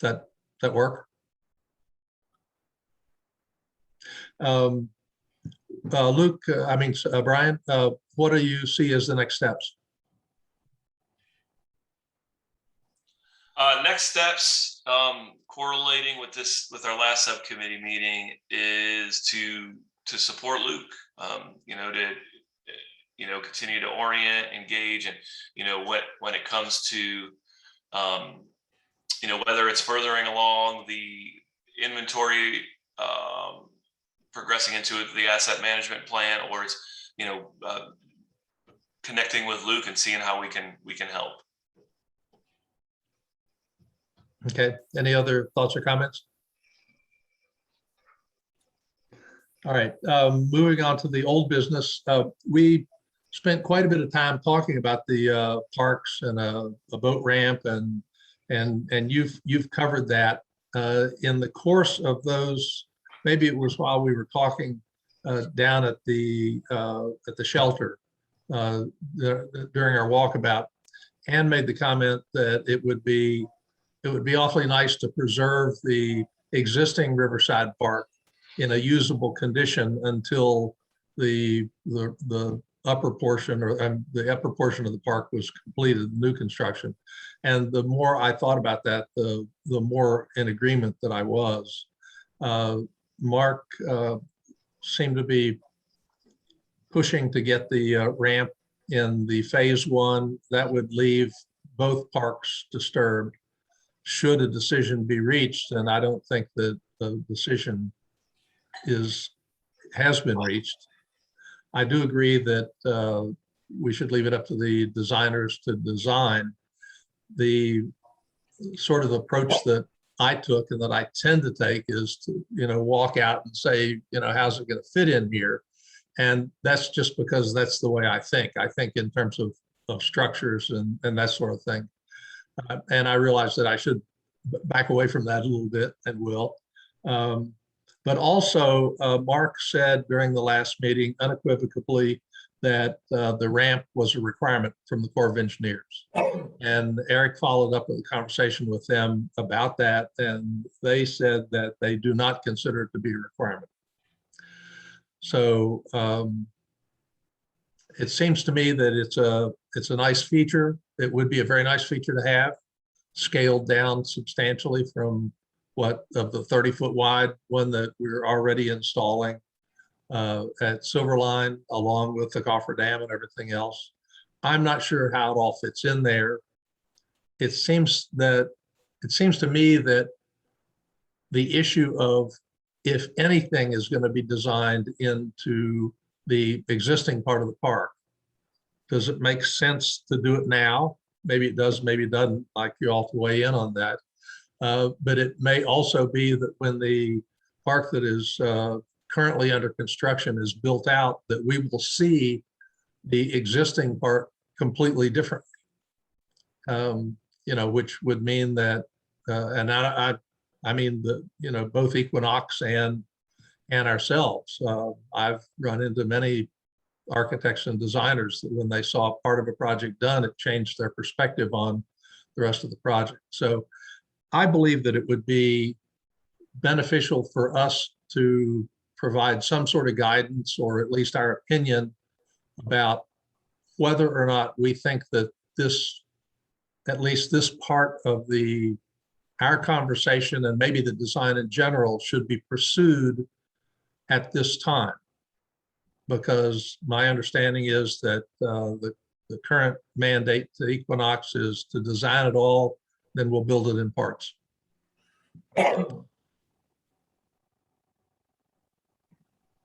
S2: Does that work? Luke, Brian, what do you see as the next steps?
S7: Next steps, correlating with with our last subcommittee meeting, is to support Luke. To continue to orient, engage, and when it comes to whether it's furthering along the inventory, progressing into the asset management plan, or it's connecting with Luke and seeing how we can help.
S2: Okay, any other thoughts or comments? All right, moving on to the old business. We spent quite a bit of time talking about the parks and a boat ramp, and you've covered that. In the course of those, maybe it was while we were talking down at the shelter during our walkabout, Ann made the comment that it would be awfully nice to preserve the existing Riverside Park in a usable condition until the upper portion the upper portion of the park was completed, new construction. And the more I thought about that, the more in agreement that I was. Mark seemed to be pushing to get the ramp in the phase one. That would leave both parks disturbed should a decision be reached, and I don't think that the decision has been reached. I do agree that we should leave it up to the designers to design. The sort of approach that I took and that I tend to take is to walk out and say, how's it going to fit in here? And that's just because that's the way I think. I think in terms of structures and that sort of thing. And I realize that I should back away from that a little bit, and will. But also, Mark said during the last meeting unequivocally that the ramp was a requirement from the Corps of Engineers. And Eric followed up with a conversation with them about that, and they said that they do not consider it to be a requirement. So it seems to me that it's a nice feature. It would be a very nice feature to have, scaled down substantially from of the 30-foot wide one that we're already installing at Silverline, along with the cofferdam and everything else. I'm not sure how it all fits in there. It seems to me that the issue of if anything is going to be designed into the existing part of the park, does it make sense to do it now? Maybe it does, maybe it doesn't. Like you all to weigh in on that. But it may also be that when the park that is currently under construction is built out, that we will see the existing park completely different. Which would mean that, and I mean both Equinox and ourselves. I've run into many architects and designers that when they saw part of a project done, it changed their perspective on the rest of the project. So I believe that it would be beneficial for us to provide some sort of guidance, or at least our opinion about whether or not we think that at least this part of our conversation, and maybe the design in general, should be pursued at this time. Because my understanding is that the current mandate to Equinox is to design it all, then we'll build it in parts.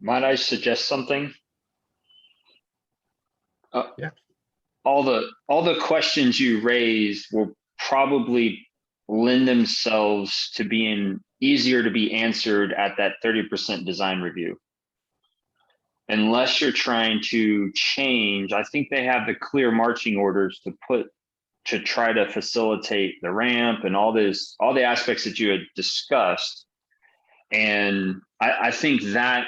S3: Might I suggest something?
S2: Yeah.
S3: All the questions you raised will probably lend themselves to being easier to be answered at that 30% design review. Unless you're trying to change, I think they have the clear marching orders to try to facilitate the ramp and all the aspects that you had discussed. And I think that,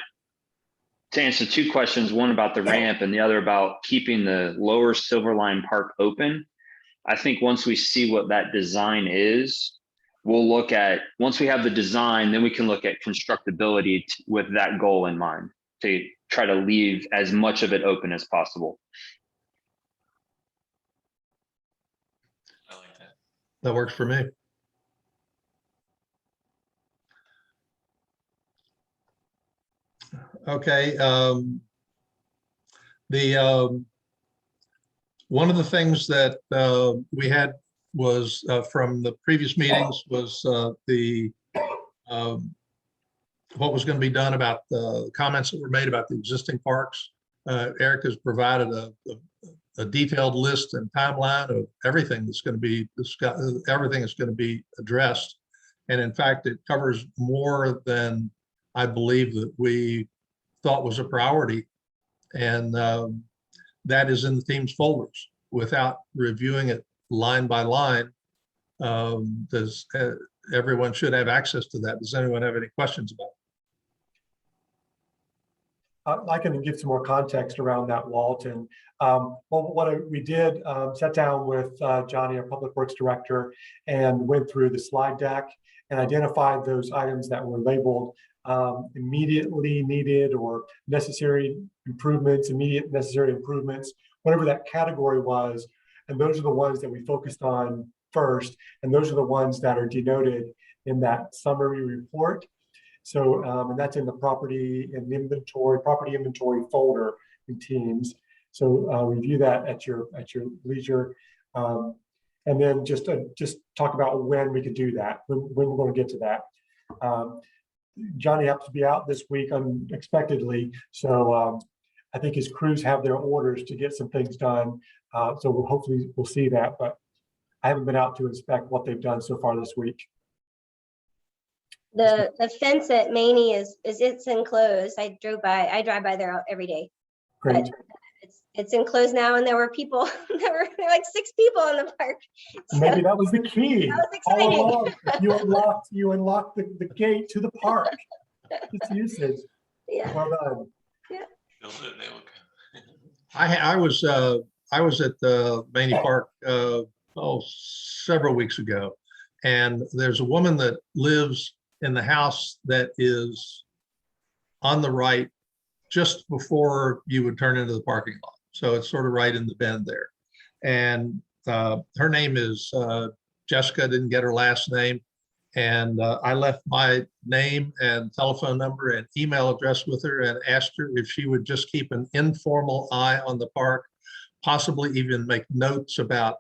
S3: to answer two questions, one about the ramp and the other about keeping the lower Silverline Park open, I think once we see what that design is, we'll look at, once we have the design, then we can look at constructability with that goal in mind, to try to leave as much of it open as possible.
S7: I like that.
S2: That works for me. Okay. One of the things that we had was from the previous meetings was what was going to be done about the comments that were made about the existing parks. Eric has provided a detailed list and timeline of everything that's going to be discussed, everything that's going to be addressed. And in fact, it covers more than I believe that we thought was a priority. And that is in the team's folders. Without reviewing it line by line, everyone should have access to that. Does anyone have any questions about it?
S4: I can give some more context around that, Walt. And we did sat down with Johnny, our Public Works Director, and went through the slide deck and identified those items that were labeled immediately needed or necessary improvements, immediate necessary improvements, whatever that category was. And those are the ones that we focused on first. And those are the ones that are denoted in that summary report. So, and that's in the property inventory folder in Teams. So review that at your leisure. And then just talk about when we could do that, when we're going to get to that. Johnny happens to be out this week unexpectedly. So I think his crews have their orders to get some things done. So hopefully we'll see that, but I haven't been out to inspect what they've done so far this week.
S6: The fence at Maney it's enclosed. I drive by there every day.
S4: Great.
S6: But it's enclosed now, and there were people. there were like 6 people in the park. So
S4: maybe that was the key.
S6: that was exciting.
S4: All along, you unlocked the gate to the park. Its usage.
S6: Yeah.
S4: Well done.
S7: Build it, they look.
S2: I was at the Maney Park several weeks ago, and there's a woman that lives in the house that is on the right just before you would turn into the parking lot. So it's sort of right in the bend there. And her name is Jessica, didn't get her last name. And I left my name and telephone number and email address with her and asked her if she would just keep an informal eye on the park, possibly even make notes about,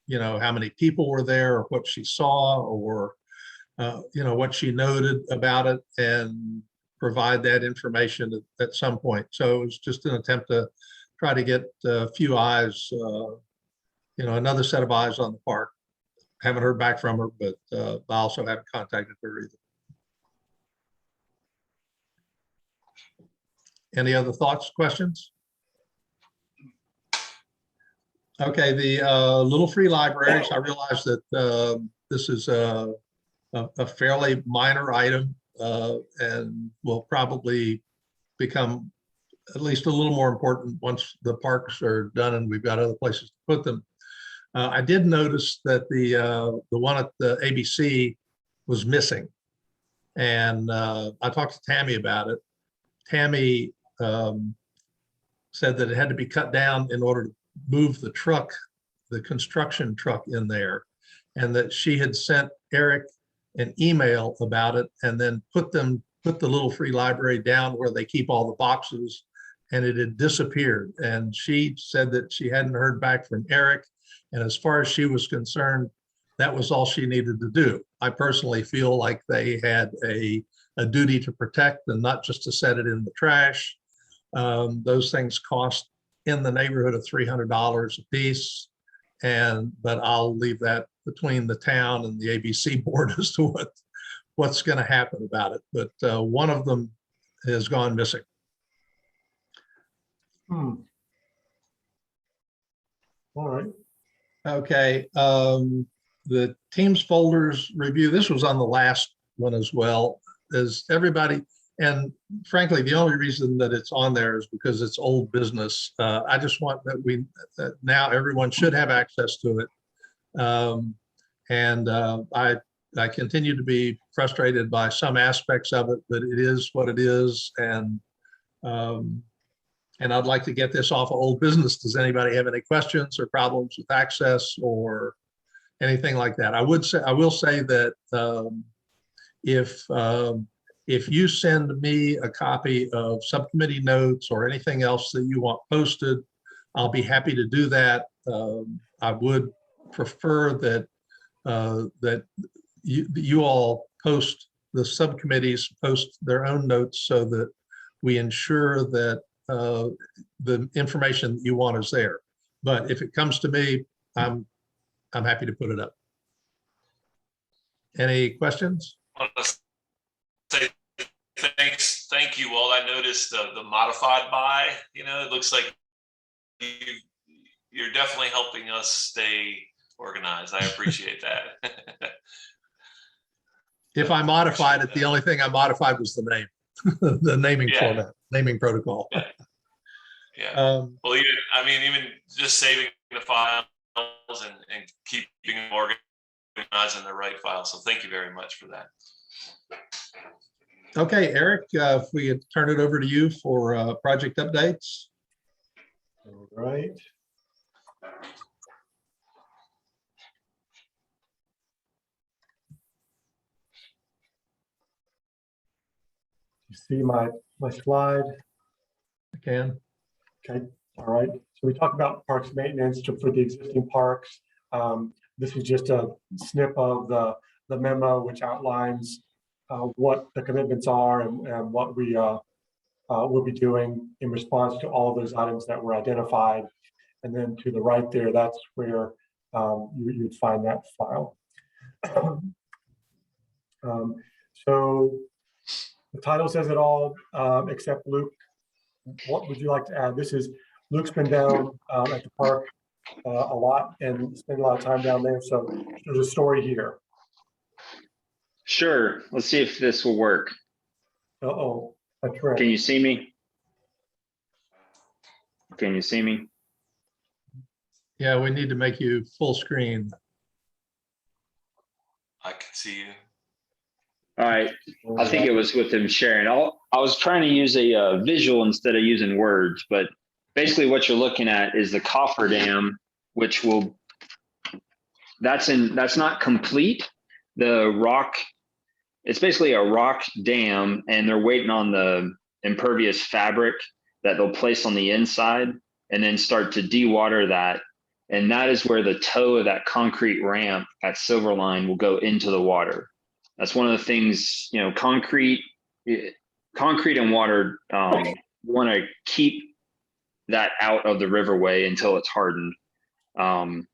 S2: how many people were there or what she saw or, what she noted about it, and provide that information at some point. So it was just an attempt to try to get a few eyes, another set of eyes on the park. Haven't heard back from her, but I also haven't contacted her either. Any other thoughts, questions? Okay, the little free libraries, I realize that this is a fairly minor item and will probably become at least a little more important once the parks are done and we've got other places to put them. I did notice that the one at the ABC was missing, and I talked to Tammy about it. Tammy said that it had to be cut down in order to move the truck, the construction truck in there, and that she had sent Eric an email about it and then put the little free library down where they keep all the boxes, and it had disappeared. And she said that she hadn't heard back from Eric. And as far as she was concerned, that was all she needed to do. I personally feel like they had a duty to protect and not just to set it in the trash. Those things cost in the neighborhood of $300 a piece. But I'll leave that between the town and the ABC board as to what's going to happen about it. But one of them has gone missing.
S4: All right.
S2: Okay. The Teams folders review, this was on the last one as well. As everybody, and frankly, the only reason that it's on there is because it's old business. I just want that now everyone should have access to it. I continue to be frustrated by some aspects of it, but it is what it is. And And I'd like to get this off of old business. Does anybody have any questions or problems with access or anything like that? I will say that if you send me a copy of subcommittee notes or anything else that you want posted, I'll be happy to do that. I would prefer that you all post, the subcommittees post their own notes so that we ensure that the information that you want is there. But if it comes to me, I'm happy to put it up. Any questions?
S7: I want to say thank you all. I noticed the modified by, it looks like you're definitely helping us stay organized. I appreciate that.
S2: If I modified it, the only thing I modified was the name, the naming format, naming protocol.
S7: Yeah. Well, even just saving the files and keeping them organized in the right file. So thank you very much for that.
S2: Okay, Eric, if we could turn it over to you for project updates.
S4: All right. You see my slide?
S2: I can.
S4: Okay, all right. So we talked about parks maintenance for the existing parks. This is just a snip of the memo, which outlines what the commitments are and what we will be doing in response to all of those items that were identified. And then to the right there, that's where you'd find that file. So the title says it all, except Luke. What would you like to add? Luke's been down at the park a lot and spent a lot of time down there. So there's a story here.
S3: Sure. Let's see if this will work.
S4: Uh-oh, that's right.
S3: Can you see me? Can you see me?
S2: Yeah, we need to make you full screen.
S7: I can see you.
S3: All right. I think it was with him sharing. I was trying to use a visual instead of using words, but basically what you're looking at is the cofferdam, which that's not complete. The rock, it's basically a rock dam, and they're waiting on the impervious fabric that they'll place on the inside and then start to dewater that. And that is where the toe of that concrete ramp at Silverline will go into the water. That's one of the things, concrete and water, want to keep that out of the riverway until it's hardened. And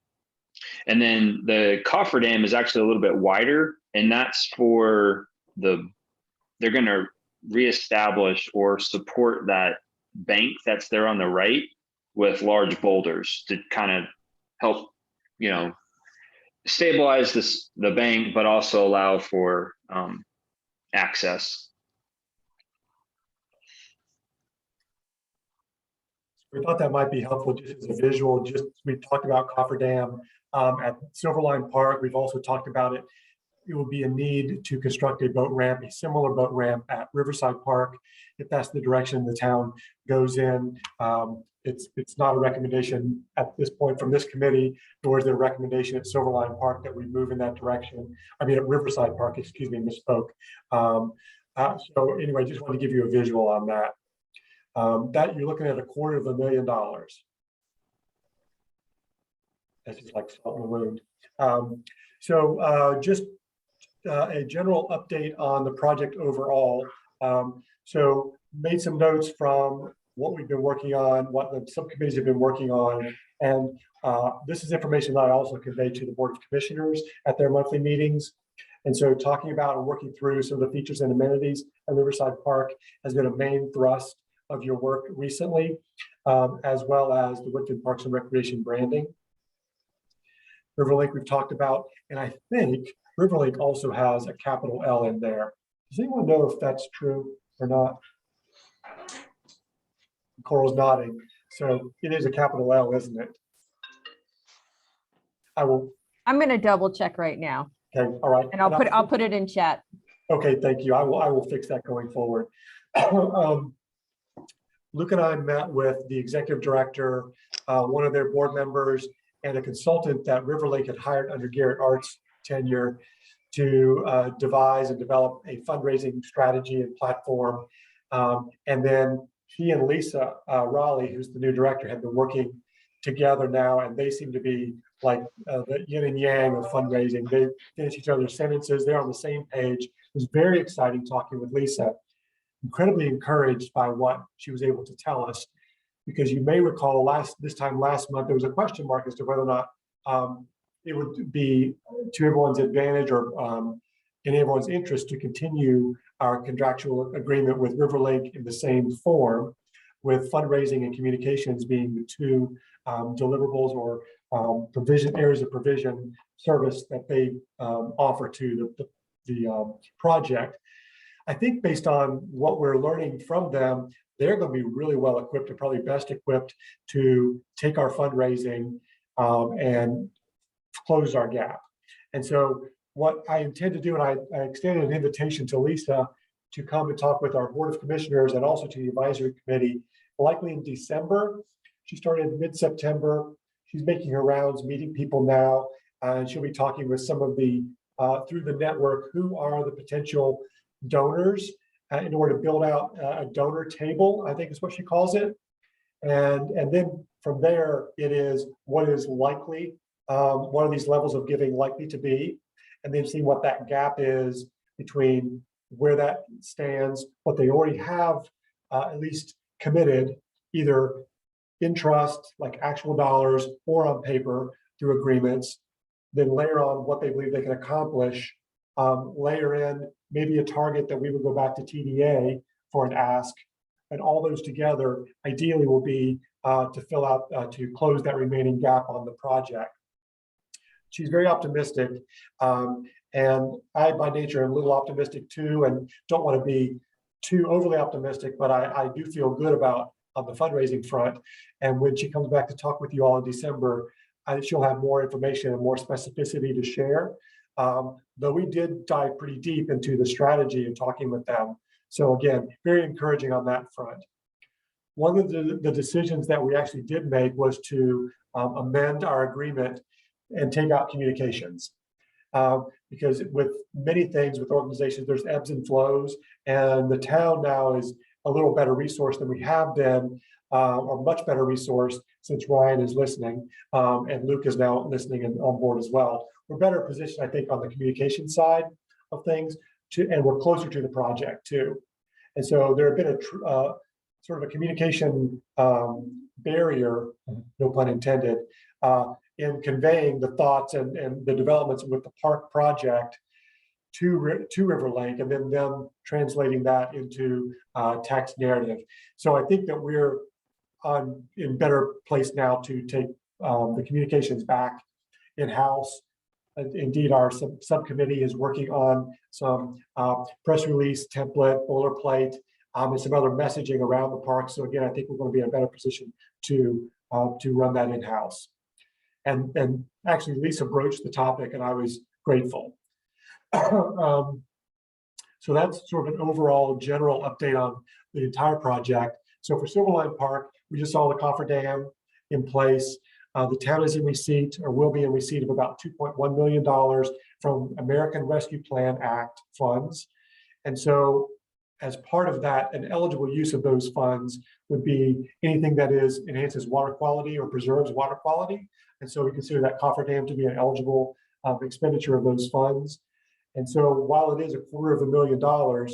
S3: then the cofferdam is actually a little bit wider, and that's for they're going to reestablish or support that bank that's there on the right with large boulders to kind of help, stabilize the bank, but also allow for access.
S4: We thought that might be helpful just as a visual. We talked about cofferdam at Silverline Park. We've also talked about it. It will be a need to construct a boat ramp, a similar boat ramp at Riverside Park, if that's the direction the town goes in. It's not a recommendation at this point from this committee, nor is there a recommendation at Silverline Park that we move in that direction. I mean, at Riverside Park, excuse me, misspoke. So anyway, just want to give you a visual on that. That you're looking at $250,000. That's just like salt in the wound. Just a general update on the project overall. So made some notes from what we've been working on, what the subcommittees have been working on, and this is information that I also conveyed to the Board of Commissioners at their monthly meetings. And so talking about and working through some of the features and amenities at Riverside Park has been a main thrust of your work recently, as well as the Woodfin Parks and Recreation branding. Riverlink we've talked about, and I think Riverlink also has a capital L in there. Does anyone know if that's true or not? Coral's nodding. So it is a capital L, isn't it?
S5: I'm going to double check right now.
S4: Okay, all right.
S5: And I'll put it in chat.
S4: Okay, thank you. I will fix that going forward. Luke and I met with the executive director, one of their board members, and a consultant that River Lake had hired under Garrett Art's tenure to devise and develop a fundraising strategy and platform. And then he and Lisa Raleigh, who's the new director, have been working together now, and they seem to be like the yin and yang of fundraising. They finish each other's sentences. They're on the same page. It was very exciting talking with Lisa. Incredibly encouraged by what she was able to tell us, because you may recall this time last month, there was a question mark as to whether or not it would be to everyone's advantage or in everyone's interest to continue our contractual agreement with River Lake in the same form, with fundraising and communications being the two deliverables or areas of provision service that they offer to the project. I think based on what we're learning from them, they're going to be really well equipped and probably best equipped to take our fundraising and close our gap. And so what I intend to do, and I extended an invitation to Lisa to come and talk with our Board of Commissioners and also to the advisory committee, likely in December. She started mid-September. She's making her rounds, meeting people now, and she'll be talking with some of the, through the network, who are the potential donors in order to build out a donor table, I think is what she calls it. And then from there, it is what is likely, what are these levels of giving likely to be, and then see what that gap is between where that stands, what they already have at least committed, either in trust, like actual dollars, or on paper through agreements, then layer on what they believe they can accomplish, layer in maybe a target that we would go back to TDA for an ask, and all those together ideally will be to fill out, to close that remaining gap on the project. She's very optimistic, and I by nature am a little optimistic too, and don't want to be too overly optimistic, but I do feel good about on the fundraising front. And when she comes back to talk with you all in December, she'll have more information and more specificity to share. Though we did dive pretty deep into the strategy and talking with them. So again, very encouraging on that front. One of the decisions that we actually did make was to amend our agreement and take out communications. Because with many things, with organizations, there's ebbs and flows, and the town now is a little better resource than we have been, or much better resource since Ryan is listening, and Luke is now listening and on board as well. We're better positioned, I think, on the communication side of things, and we're closer to the project too. And so there have been a sort of a communication barrier, no pun intended, in conveying the thoughts and the developments with the park project to River Lake, and then them translating that into text narrative. So I think that we're in better place now to take the communications back in-house. Indeed, our subcommittee is working on some press release template, boilerplate, and some other messaging around the park. So again, I think we're going to be in a better position to run that in-house. And actually, Lisa broached the topic, and I was grateful. So that's sort of an overall general update on the entire project. So for Silverline Park, we just saw the cofferdam in place. The town is in receipt, or will be in receipt, of about $2.1 million from American Rescue Plan Act funds. And so as part of that, an eligible use of those funds would be anything that enhances water quality or preserves water quality. And so we consider that cofferdam to be an eligible expenditure of those funds. And so while it is $250,000,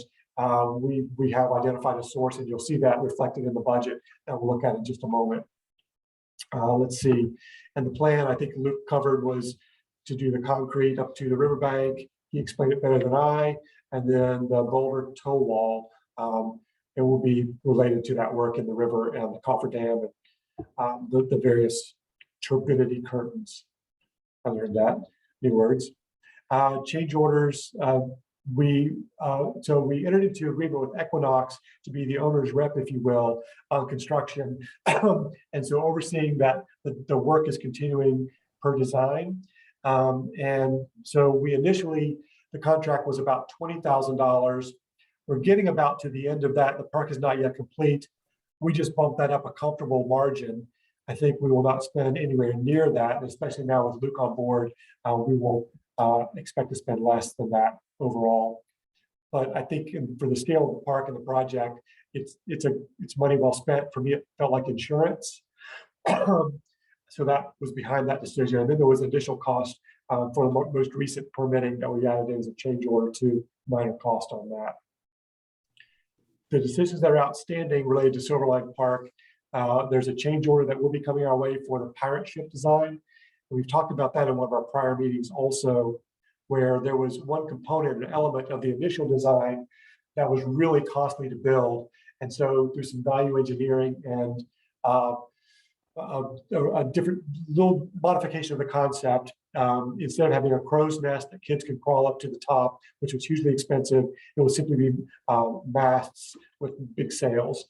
S4: we have identified a source, and you'll see that reflected in the budget that we'll look at in just a moment. Let's see. And the plan, I think Luke covered, was to do the concrete up to the riverbank. He explained it better than I. And then the boulder toe wall, it will be related to that work in the river and the cofferdam and the various turbidity curtains. I learned that, new words. Change orders. So we entered into agreement with Equinox to be the owner's rep, if you will, on construction. And so overseeing that the work is continuing per design. And so we initially, the contract was about $20,000. We're getting about to the end of that. The park is not yet complete. we just bumped that up a comfortable margin. I think we will not spend anywhere near that, and especially now with Luke on board, we will expect to spend less than that overall. But I think for the scale of the park and the project, it's money well spent. For me, it felt like insurance. So that was behind that decision. And then there was additional cost for the most recent permitting that we added in as a change order to minor cost on that. The decisions that are outstanding related to Silverline Park, there's a change order that will be coming our way for the pirate ship design. And we've talked about that in one of our prior meetings also, where there was one component, an element of the initial design that was really costly to build. And so through some value engineering and a different little modification of the concept, instead of having a crow's nest that kids can crawl up to the top, which was hugely expensive, it will simply be masts with big sails.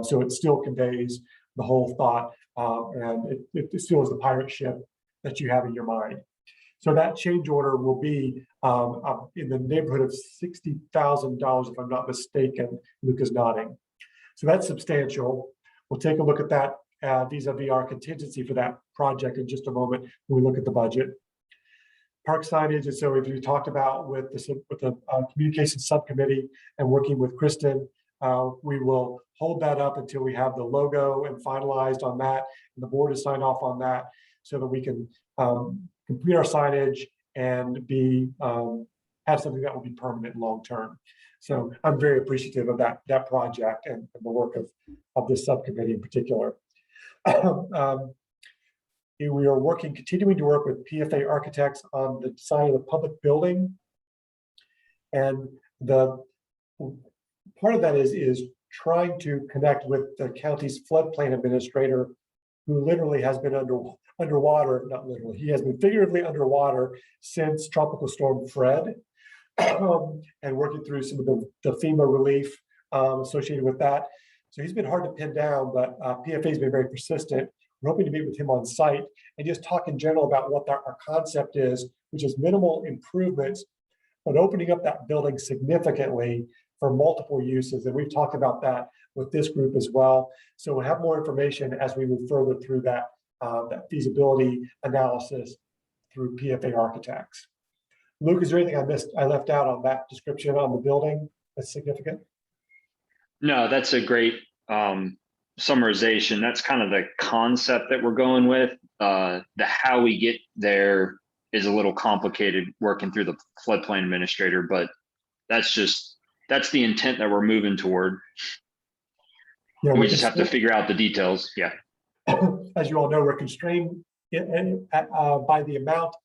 S4: So it still conveys the whole thought, and it still is the pirate ship that you have in your mind. So that change order will be in the neighborhood of $60,000, if I'm not mistaken. Luke is nodding. So that's substantial. We'll take a look at that vis-a-vis our contingency for that project in just a moment when we look at the budget. Park signage, and so if you talked about with the communications subcommittee and working with Kristen, we will hold that up until we have the logo and finalized on that, and the board has signed off on that, so that we can complete our signage and be have something that will be permanent long term. So I'm very appreciative of that project and the work of this subcommittee in particular. We are continuing to work with PFA architects on the design of the public building, and the part of that is trying to connect with the county's floodplain administrator, who literally has been underwater, not literally, he has been figuratively underwater since Tropical Storm Fred, and working through some of the FEMA relief associated with that. So he's been hard to pin down, but PFA has been very persistent. We're hoping to meet with him on site and just talk in general about what our concept is, which is minimal improvements, but opening up that building significantly for multiple uses. And we've talked about that with this group as well. So we'll have more information as we move further through that feasibility analysis through PFA architects. Luke, is there anything I left out on that description on the building that's significant?
S3: No, that's a great summarization. That's kind of the concept that we're going with. The how we get there is a little complicated working through the floodplain administrator, but that's the intent that we're moving toward. Yeah, we just have to figure out the details. Yeah.
S4: As you all know, we're constrained by the amount.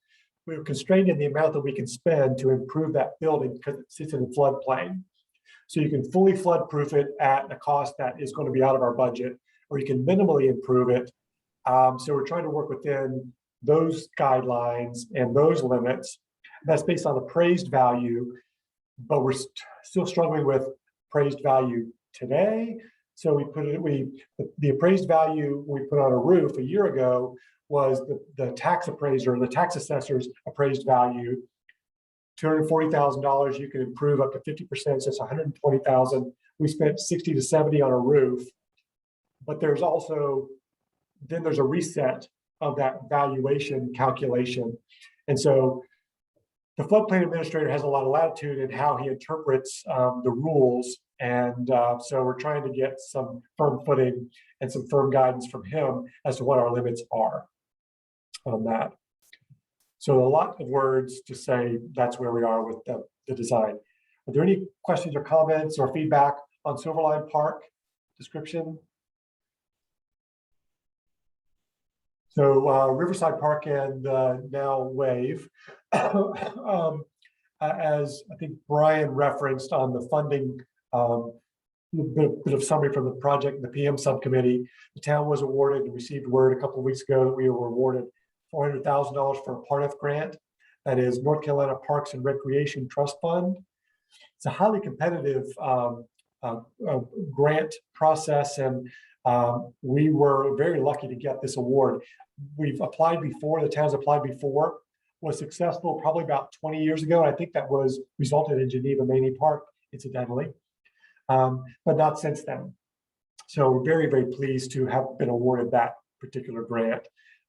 S4: We're constrained in the amount that we can spend to improve that building because it sits in the floodplain. So you can fully flood proof it at a cost that is going to be out of our budget, or you can minimally improve it. So we're trying to work within those guidelines and those limits. That's based on appraised value, but we're still struggling with appraised value today. So the appraised value we put on a roof a year ago was the tax appraiser, the tax assessor's appraised value. $240,000, you can improve up to 50%, so it's $120,000. We spent 60 to 70 on a roof, but there's also, then there's a reset of that valuation calculation. And so the floodplain administrator has a lot of latitude in how he interprets the rules. And so we're trying to get some firm footing and some firm guidance from him as to what our limits are on that. So a lot of words to say that's where we are with the design. Are there any questions or comments or feedback on Silverline Park description? So Riverside Park and now Wave. As I think Brian referenced on the funding, bit of summary from the project, the PM subcommittee, the town was awarded and received word a couple of weeks ago that we were awarded $400,000 for a PARTF grant. That is North Carolina Parks and Recreation Trust Fund. It's a highly competitive grant process, and we were very lucky to get this award. We've applied before, the town's applied before, was successful probably about 20 years ago. And I think that resulted in Geneva Maney Park, incidentally, but not since then. So we're very, very pleased to have been awarded that particular grant.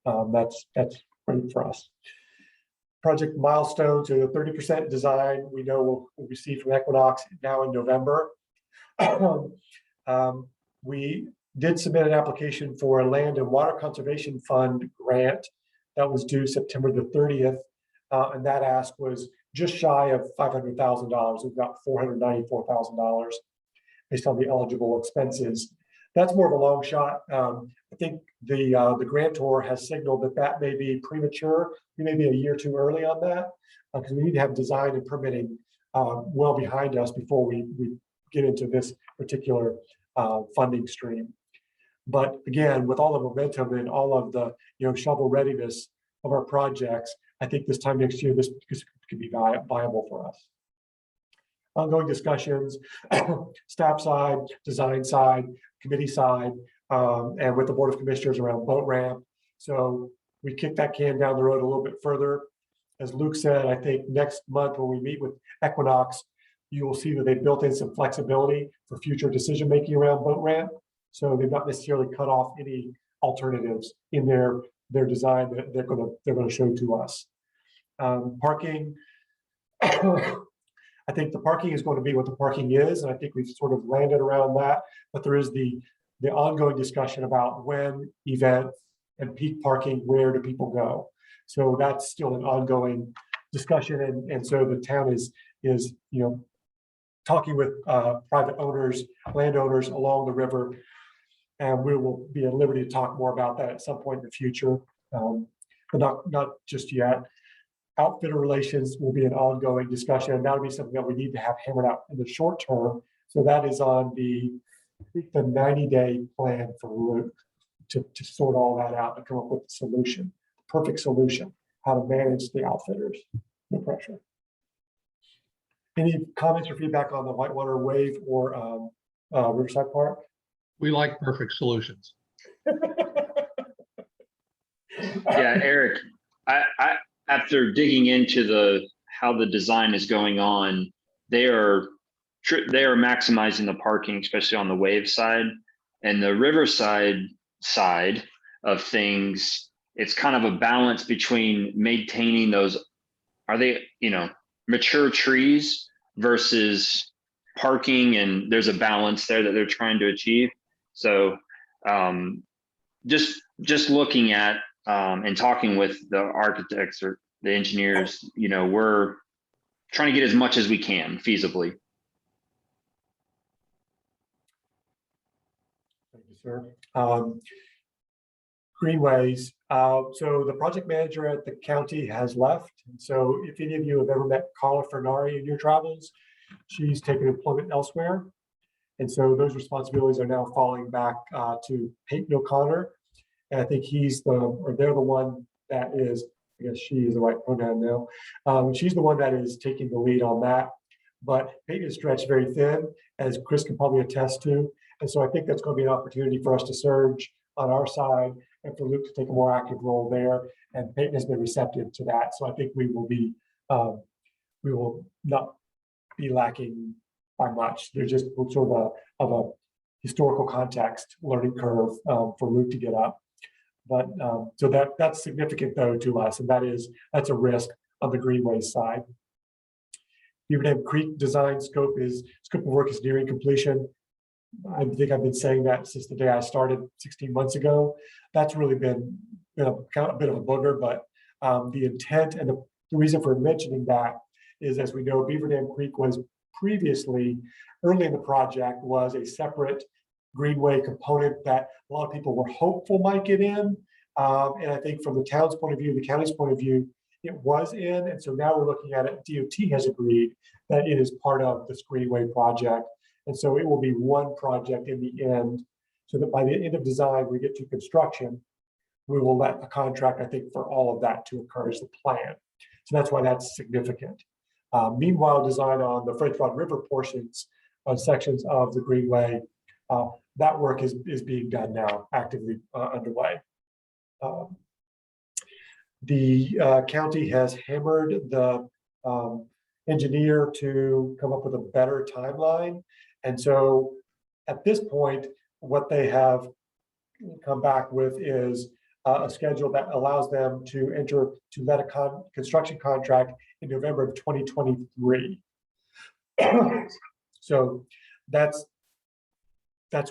S4: That's great for us. Project Milestones, so the 30% design we know we'll receive from Equinox now in November. We did submit an application for a Land and Water Conservation Fund grant that was due September the 30th. And that ask was just shy of $500,000. We've got $494,000 based on the eligible expenses. That's more of a long shot. I think the grantor has signaled that may be premature. We may be a year too early on that because we need to have design and permitting well behind us before we get into this particular funding stream. But again, with all the momentum and all of the shovel readiness of our projects, I think this time next year this could be viable for us. Ongoing discussions, staff side, design side, committee side, and with the Board of Commissioners around boat ramp. So we kick that can down the road a little bit further. As Luke said, I think next month when we meet with Equinox, you will see that they've built in some flexibility for future decision-making around boat ramp. So they've not necessarily cut off any alternatives in their design that they're going to show to us. Parking. I think the parking is going to be what the parking is, and I think we've sort of landed around that. But there is the ongoing discussion about when events and peak parking, where do people go? So that's still an ongoing discussion, and so the town is talking with private owners, landowners along the river, and we will be at liberty to talk more about that at some point in the future, but not just yet. Outfitter relations will be an ongoing discussion, and that'll be something that we need to have hammered out in the short term. So that is on the 90-day plan for Luke to sort all that out and come up with a solution, perfect solution, how to manage the outfitters, no pressure. Any comments or feedback on the Whitewater Wave or Riverside Park?
S2: We like perfect solutions.
S3: Yeah, Eric, I after digging into how the design is going on, they are maximizing the parking, especially on the wave side, and the riverside side of things. It's kind of a balance between maintaining those, are they, mature trees versus parking, and there's a balance there that they're trying to achieve. So just looking at and talking with the architects or the engineers, we're trying to get as much as we can feasibly.
S4: Thank you, sir. Greenways. So the project manager at the county has left. And so if any of you have ever met Carla Fernari in your travels, she's taken employment elsewhere. And so those responsibilities are now falling back to Peyton O'Connor. And I think they're the one that is, I guess she is the right pronoun now. She's the one that is taking the lead on that. But Peyton is stretched very thin, as Chris can probably attest to. And so I think that's going to be an opportunity for us to surge on our side and for Luke to take a more active role there. And Peyton has been receptive to that. So I think we will not be lacking by much. There's just sort of a historical context learning curve for Luke to get up. But so that's significant though to us, and that's a risk on the Greenways side. Beaver Dam Creek design scope of work is nearing completion. I think I've been saying that since the day I started 16 months ago. That's really been a bit of a booger, but the intent and the reason for mentioning that is, as we know, Beaver Dam Creek was previously, early in the project, was a separate Greenway component that a lot of people were hopeful might get in. And I think from the town's point of view, the county's point of view, it was in. And so now we're looking at it. DOT has agreed that it is part of this Greenway project. And so it will be one project in the end, so that by the end of design, we get to construction, we will let a contract, I think, for all of that to occur as the plan. So that's why that's significant. Meanwhile, design on the French Broad River portions of sections of the Greenway, that work is being done now, actively underway. The county has hammered the engineer to come up with a better timeline. And so at this point, what they have come back with is a schedule that allows them to let a construction contract in November of 2023. So that's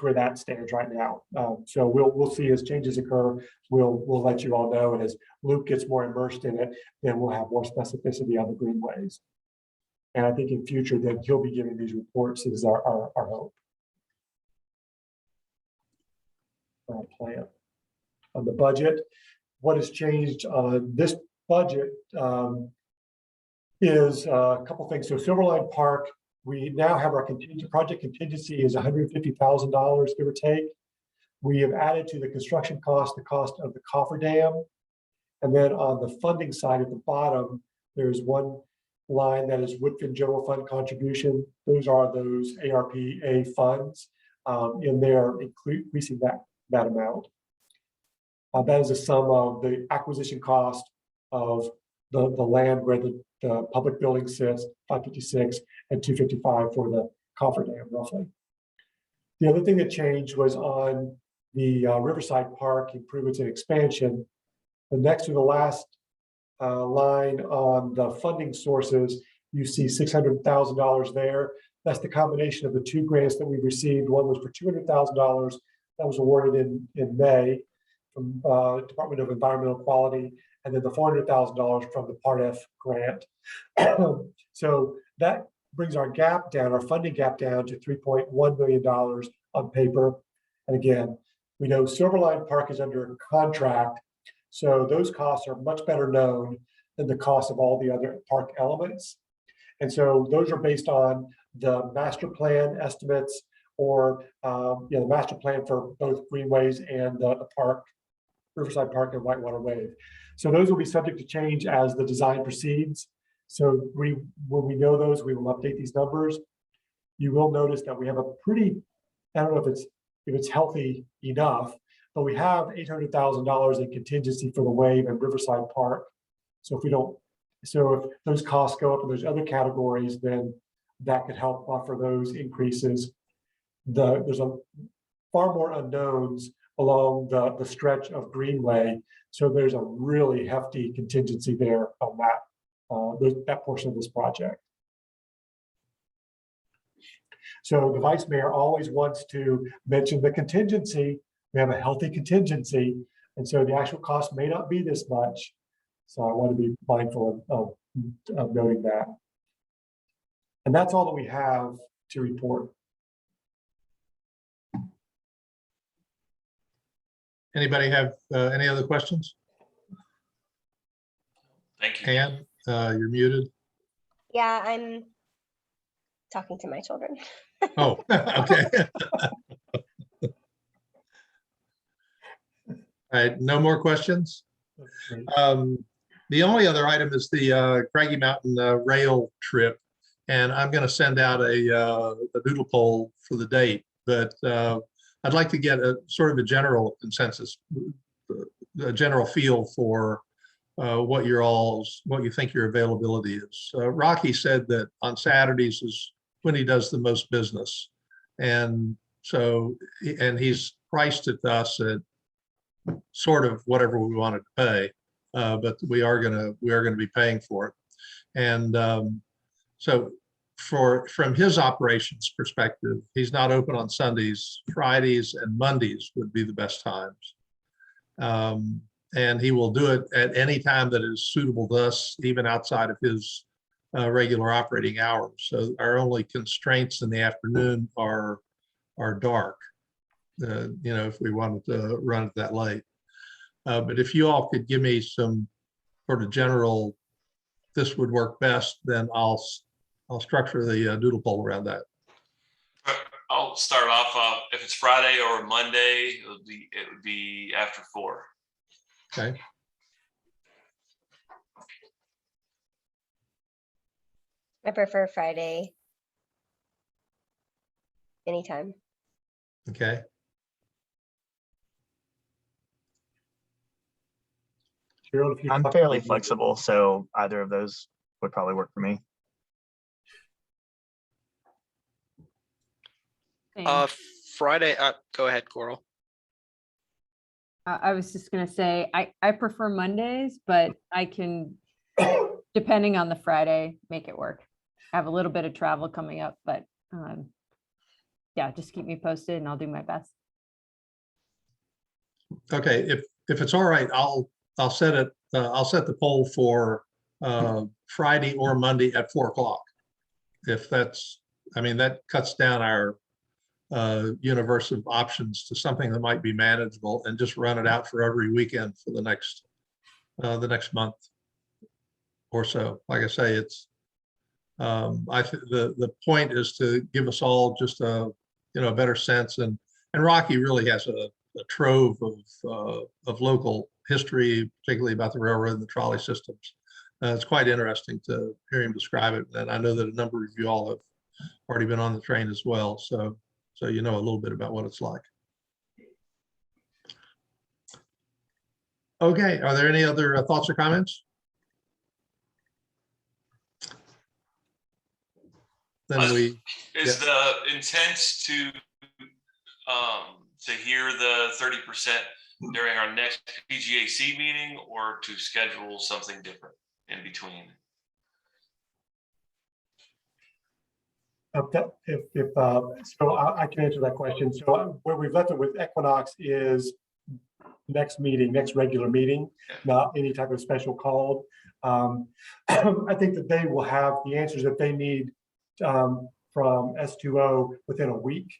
S4: where that stands right now. So we'll see as changes occur. We'll let you all know, and as Luke gets more immersed in it, then we'll have more specificity on the greenways. And I think in future that he'll be giving these reports is our hope. Our plan. On the budget, what has changed on this budget is a couple things. So Silverline Park, we now have our project contingency is $150,000, give or take. We have added to the construction cost, the cost of the cofferdam. And then on the funding side at the bottom, there's one line that is Woodfin General Fund contribution. Those are those ARPA funds in there, increasing that amount. That is a sum of the acquisition cost of the land where the public building sits, 556 and 255 for the cofferdam, roughly. The other thing that changed was on the Riverside Park improvements and expansion. The next to the last line on the funding sources, you see $600,000 there. That's the combination of the two grants that we received. One was for $200,000 that was awarded in May from Department of Environmental Quality, and then the $400,000 from the Part F grant. So that brings our gap down, our funding gap down to $3.1 million on paper. And again, we know Silverline Park is under contract, so those costs are much better known than the cost of all the other park elements. And so those are based on the master plan estimates or the master plan for both Greenways and the park, Riverside Park and Whitewater Wave. So those will be subject to change as the design proceeds. So when we know those, we will update these numbers. You will notice that we have a pretty, I don't know if it's healthy enough, but we have $800,000 in contingency for the Wave and Riverside Park. So if those costs go up in those other categories, then that could help buffer those increases. There's a far more unknowns along the stretch of Greenway. So there's a really hefty contingency there on that portion of this project. So the vice mayor always wants to mention the contingency. We have a healthy contingency, and so the actual cost may not be this much. So I want to be mindful of noting that. And that's all that we have to report.
S2: Anybody have any other questions?
S7: Thank you.
S2: Ann, you're muted.
S6: Yeah, I'm talking to my children.
S2: Oh, okay. All right, no more questions. The only other item is the Craggy Mountain rail trip, and I'm going to send out a doodle poll for the date, but I'd like to get a sort of a general consensus, a general feel for what you think your availability is. Rocky said that on Saturdays is when he does the most business, and so he's priced it to us at sort of whatever we wanted to pay, but we are going to be paying for it, and so from his operations perspective, he's not open on Sundays. Fridays and Mondays would be the best times. And he will do it at any time that is suitable to us, even outside of his regular operating hours. So our only constraints in the afternoon are dark, if we wanted to run it that late. But if you all could give me some sort of general, this would work best, then I'll structure the doodle poll around that.
S7: I'll start off. If it's Friday or Monday, it would be after 4.
S2: Okay.
S6: I prefer Friday. Anytime.
S2: Okay.
S9: I'm fairly flexible, so either of those would probably work for me.
S8: Friday, go ahead, Coral.
S5: I was just gonna say, I prefer Mondays, but I can, depending on the Friday, make it work. I have a little bit of travel coming up, but yeah, just keep me posted and I'll do my best.
S2: Okay, if it's all right, I'll set it, I'll set the poll for Friday or Monday at 4 o'clock. If that's, I mean, that cuts down our universe of options to something that might be manageable, and just run it out for every weekend for the next month or so. Like I say, it's I think the point is to give us all just a better sense, and Rocky really has a trove of local history, particularly about the railroad and the trolley systems. It's quite interesting to hear him describe it, and I know that a number of you all have already been on the train as well, so you know a little bit about what it's like. Okay, are there any other thoughts or comments? Then
S7: is the intent to hear the 30% during our next PGAC meeting, or to schedule something different in between?
S4: So I can answer that question. So where we've left it with Equinox is next regular meeting, not any type of special call. I think that they will have the answers that they need from S2O within a week.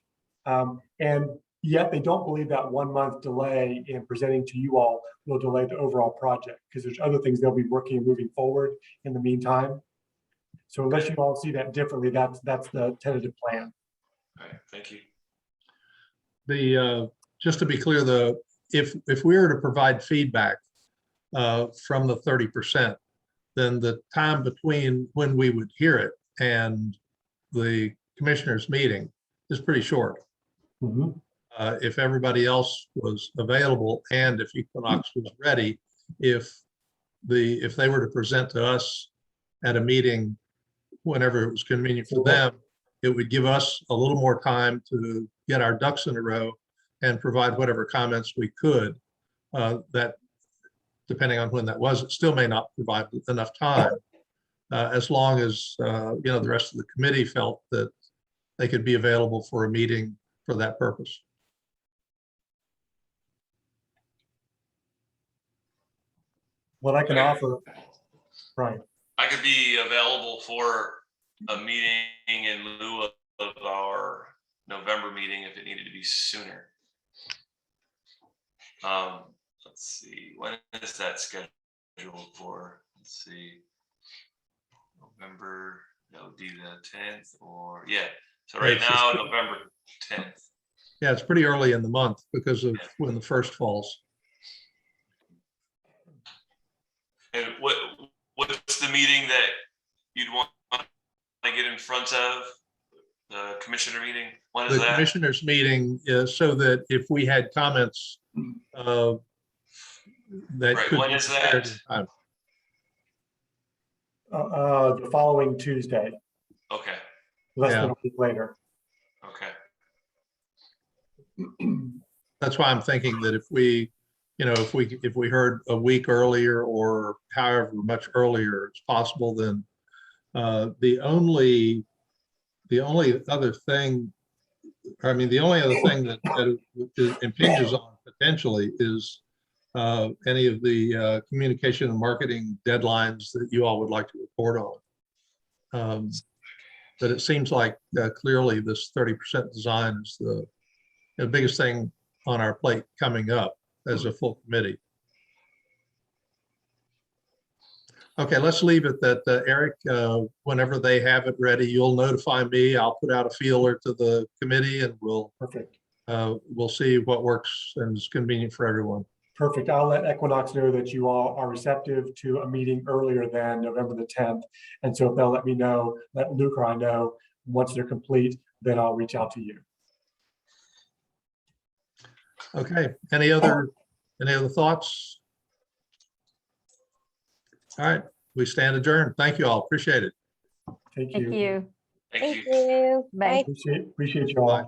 S4: And yet they don't believe that 1 month delay in presenting to you all will delay the overall project, because there's other things they'll be working and moving forward in the meantime. So unless you all see that differently, that's the tentative plan.
S7: All right, thank you.
S2: Just to be clear, if we were to provide feedback from the 30%, then the time between when we would hear it and the commissioners meeting is pretty short.
S4: Mm-hmm.
S2: If everybody else was available and if Equinox was ready, if they were to present to us at a meeting whenever it was convenient for them, it would give us a little more time to get our ducks in a row and provide whatever comments we could. That, depending on when that was, it still may not provide enough time, as long as the rest of the committee felt that they could be available for a meeting for that purpose.
S4: What I can offer, right?
S7: I could be available for a meeting in lieu of our November meeting if it needed to be sooner. Let's see, when is that scheduled for? Let's see, November, that would be the 10th, or yeah. So right now, November 10th.
S2: Yeah, it's pretty early in the month because of when the first falls.
S7: And what's the meeting that you'd want to get in front of? The commissioner meeting? When is
S2: the
S7: that?
S2: Commissioners meeting is so that if we had comments that
S7: right.
S2: could
S7: When
S2: be
S7: is that?
S4: The following Tuesday.
S7: Okay.
S4: Less than a week later.
S7: Okay.
S2: That's why I'm thinking that if we heard a week earlier or however much earlier it's possible, then the only other thing that impinges on potentially is any of the communication and marketing deadlines that you all would like to report on. But it seems like clearly this 30% design is the biggest thing on our plate coming up as a full committee. Okay, let's leave it that Eric, whenever they have it ready, you'll notify me. I'll put out a feeler to the committee and we'll see what works and is convenient for everyone.
S4: Perfect. I'll let Equinox know that you all are receptive to a meeting earlier than November the 10th. And so if they'll let me know, let Luke or I know once they're complete, then I'll reach out to you.
S2: Okay, any other thoughts? All right, we stand adjourned. Thank you all. Appreciate it.
S4: Thank
S5: Thank
S4: you.
S5: you.
S7: Thank you.
S6: Thank you.
S5: Bye.
S6: Bye.
S4: Appreciate you all.
S2: Bye.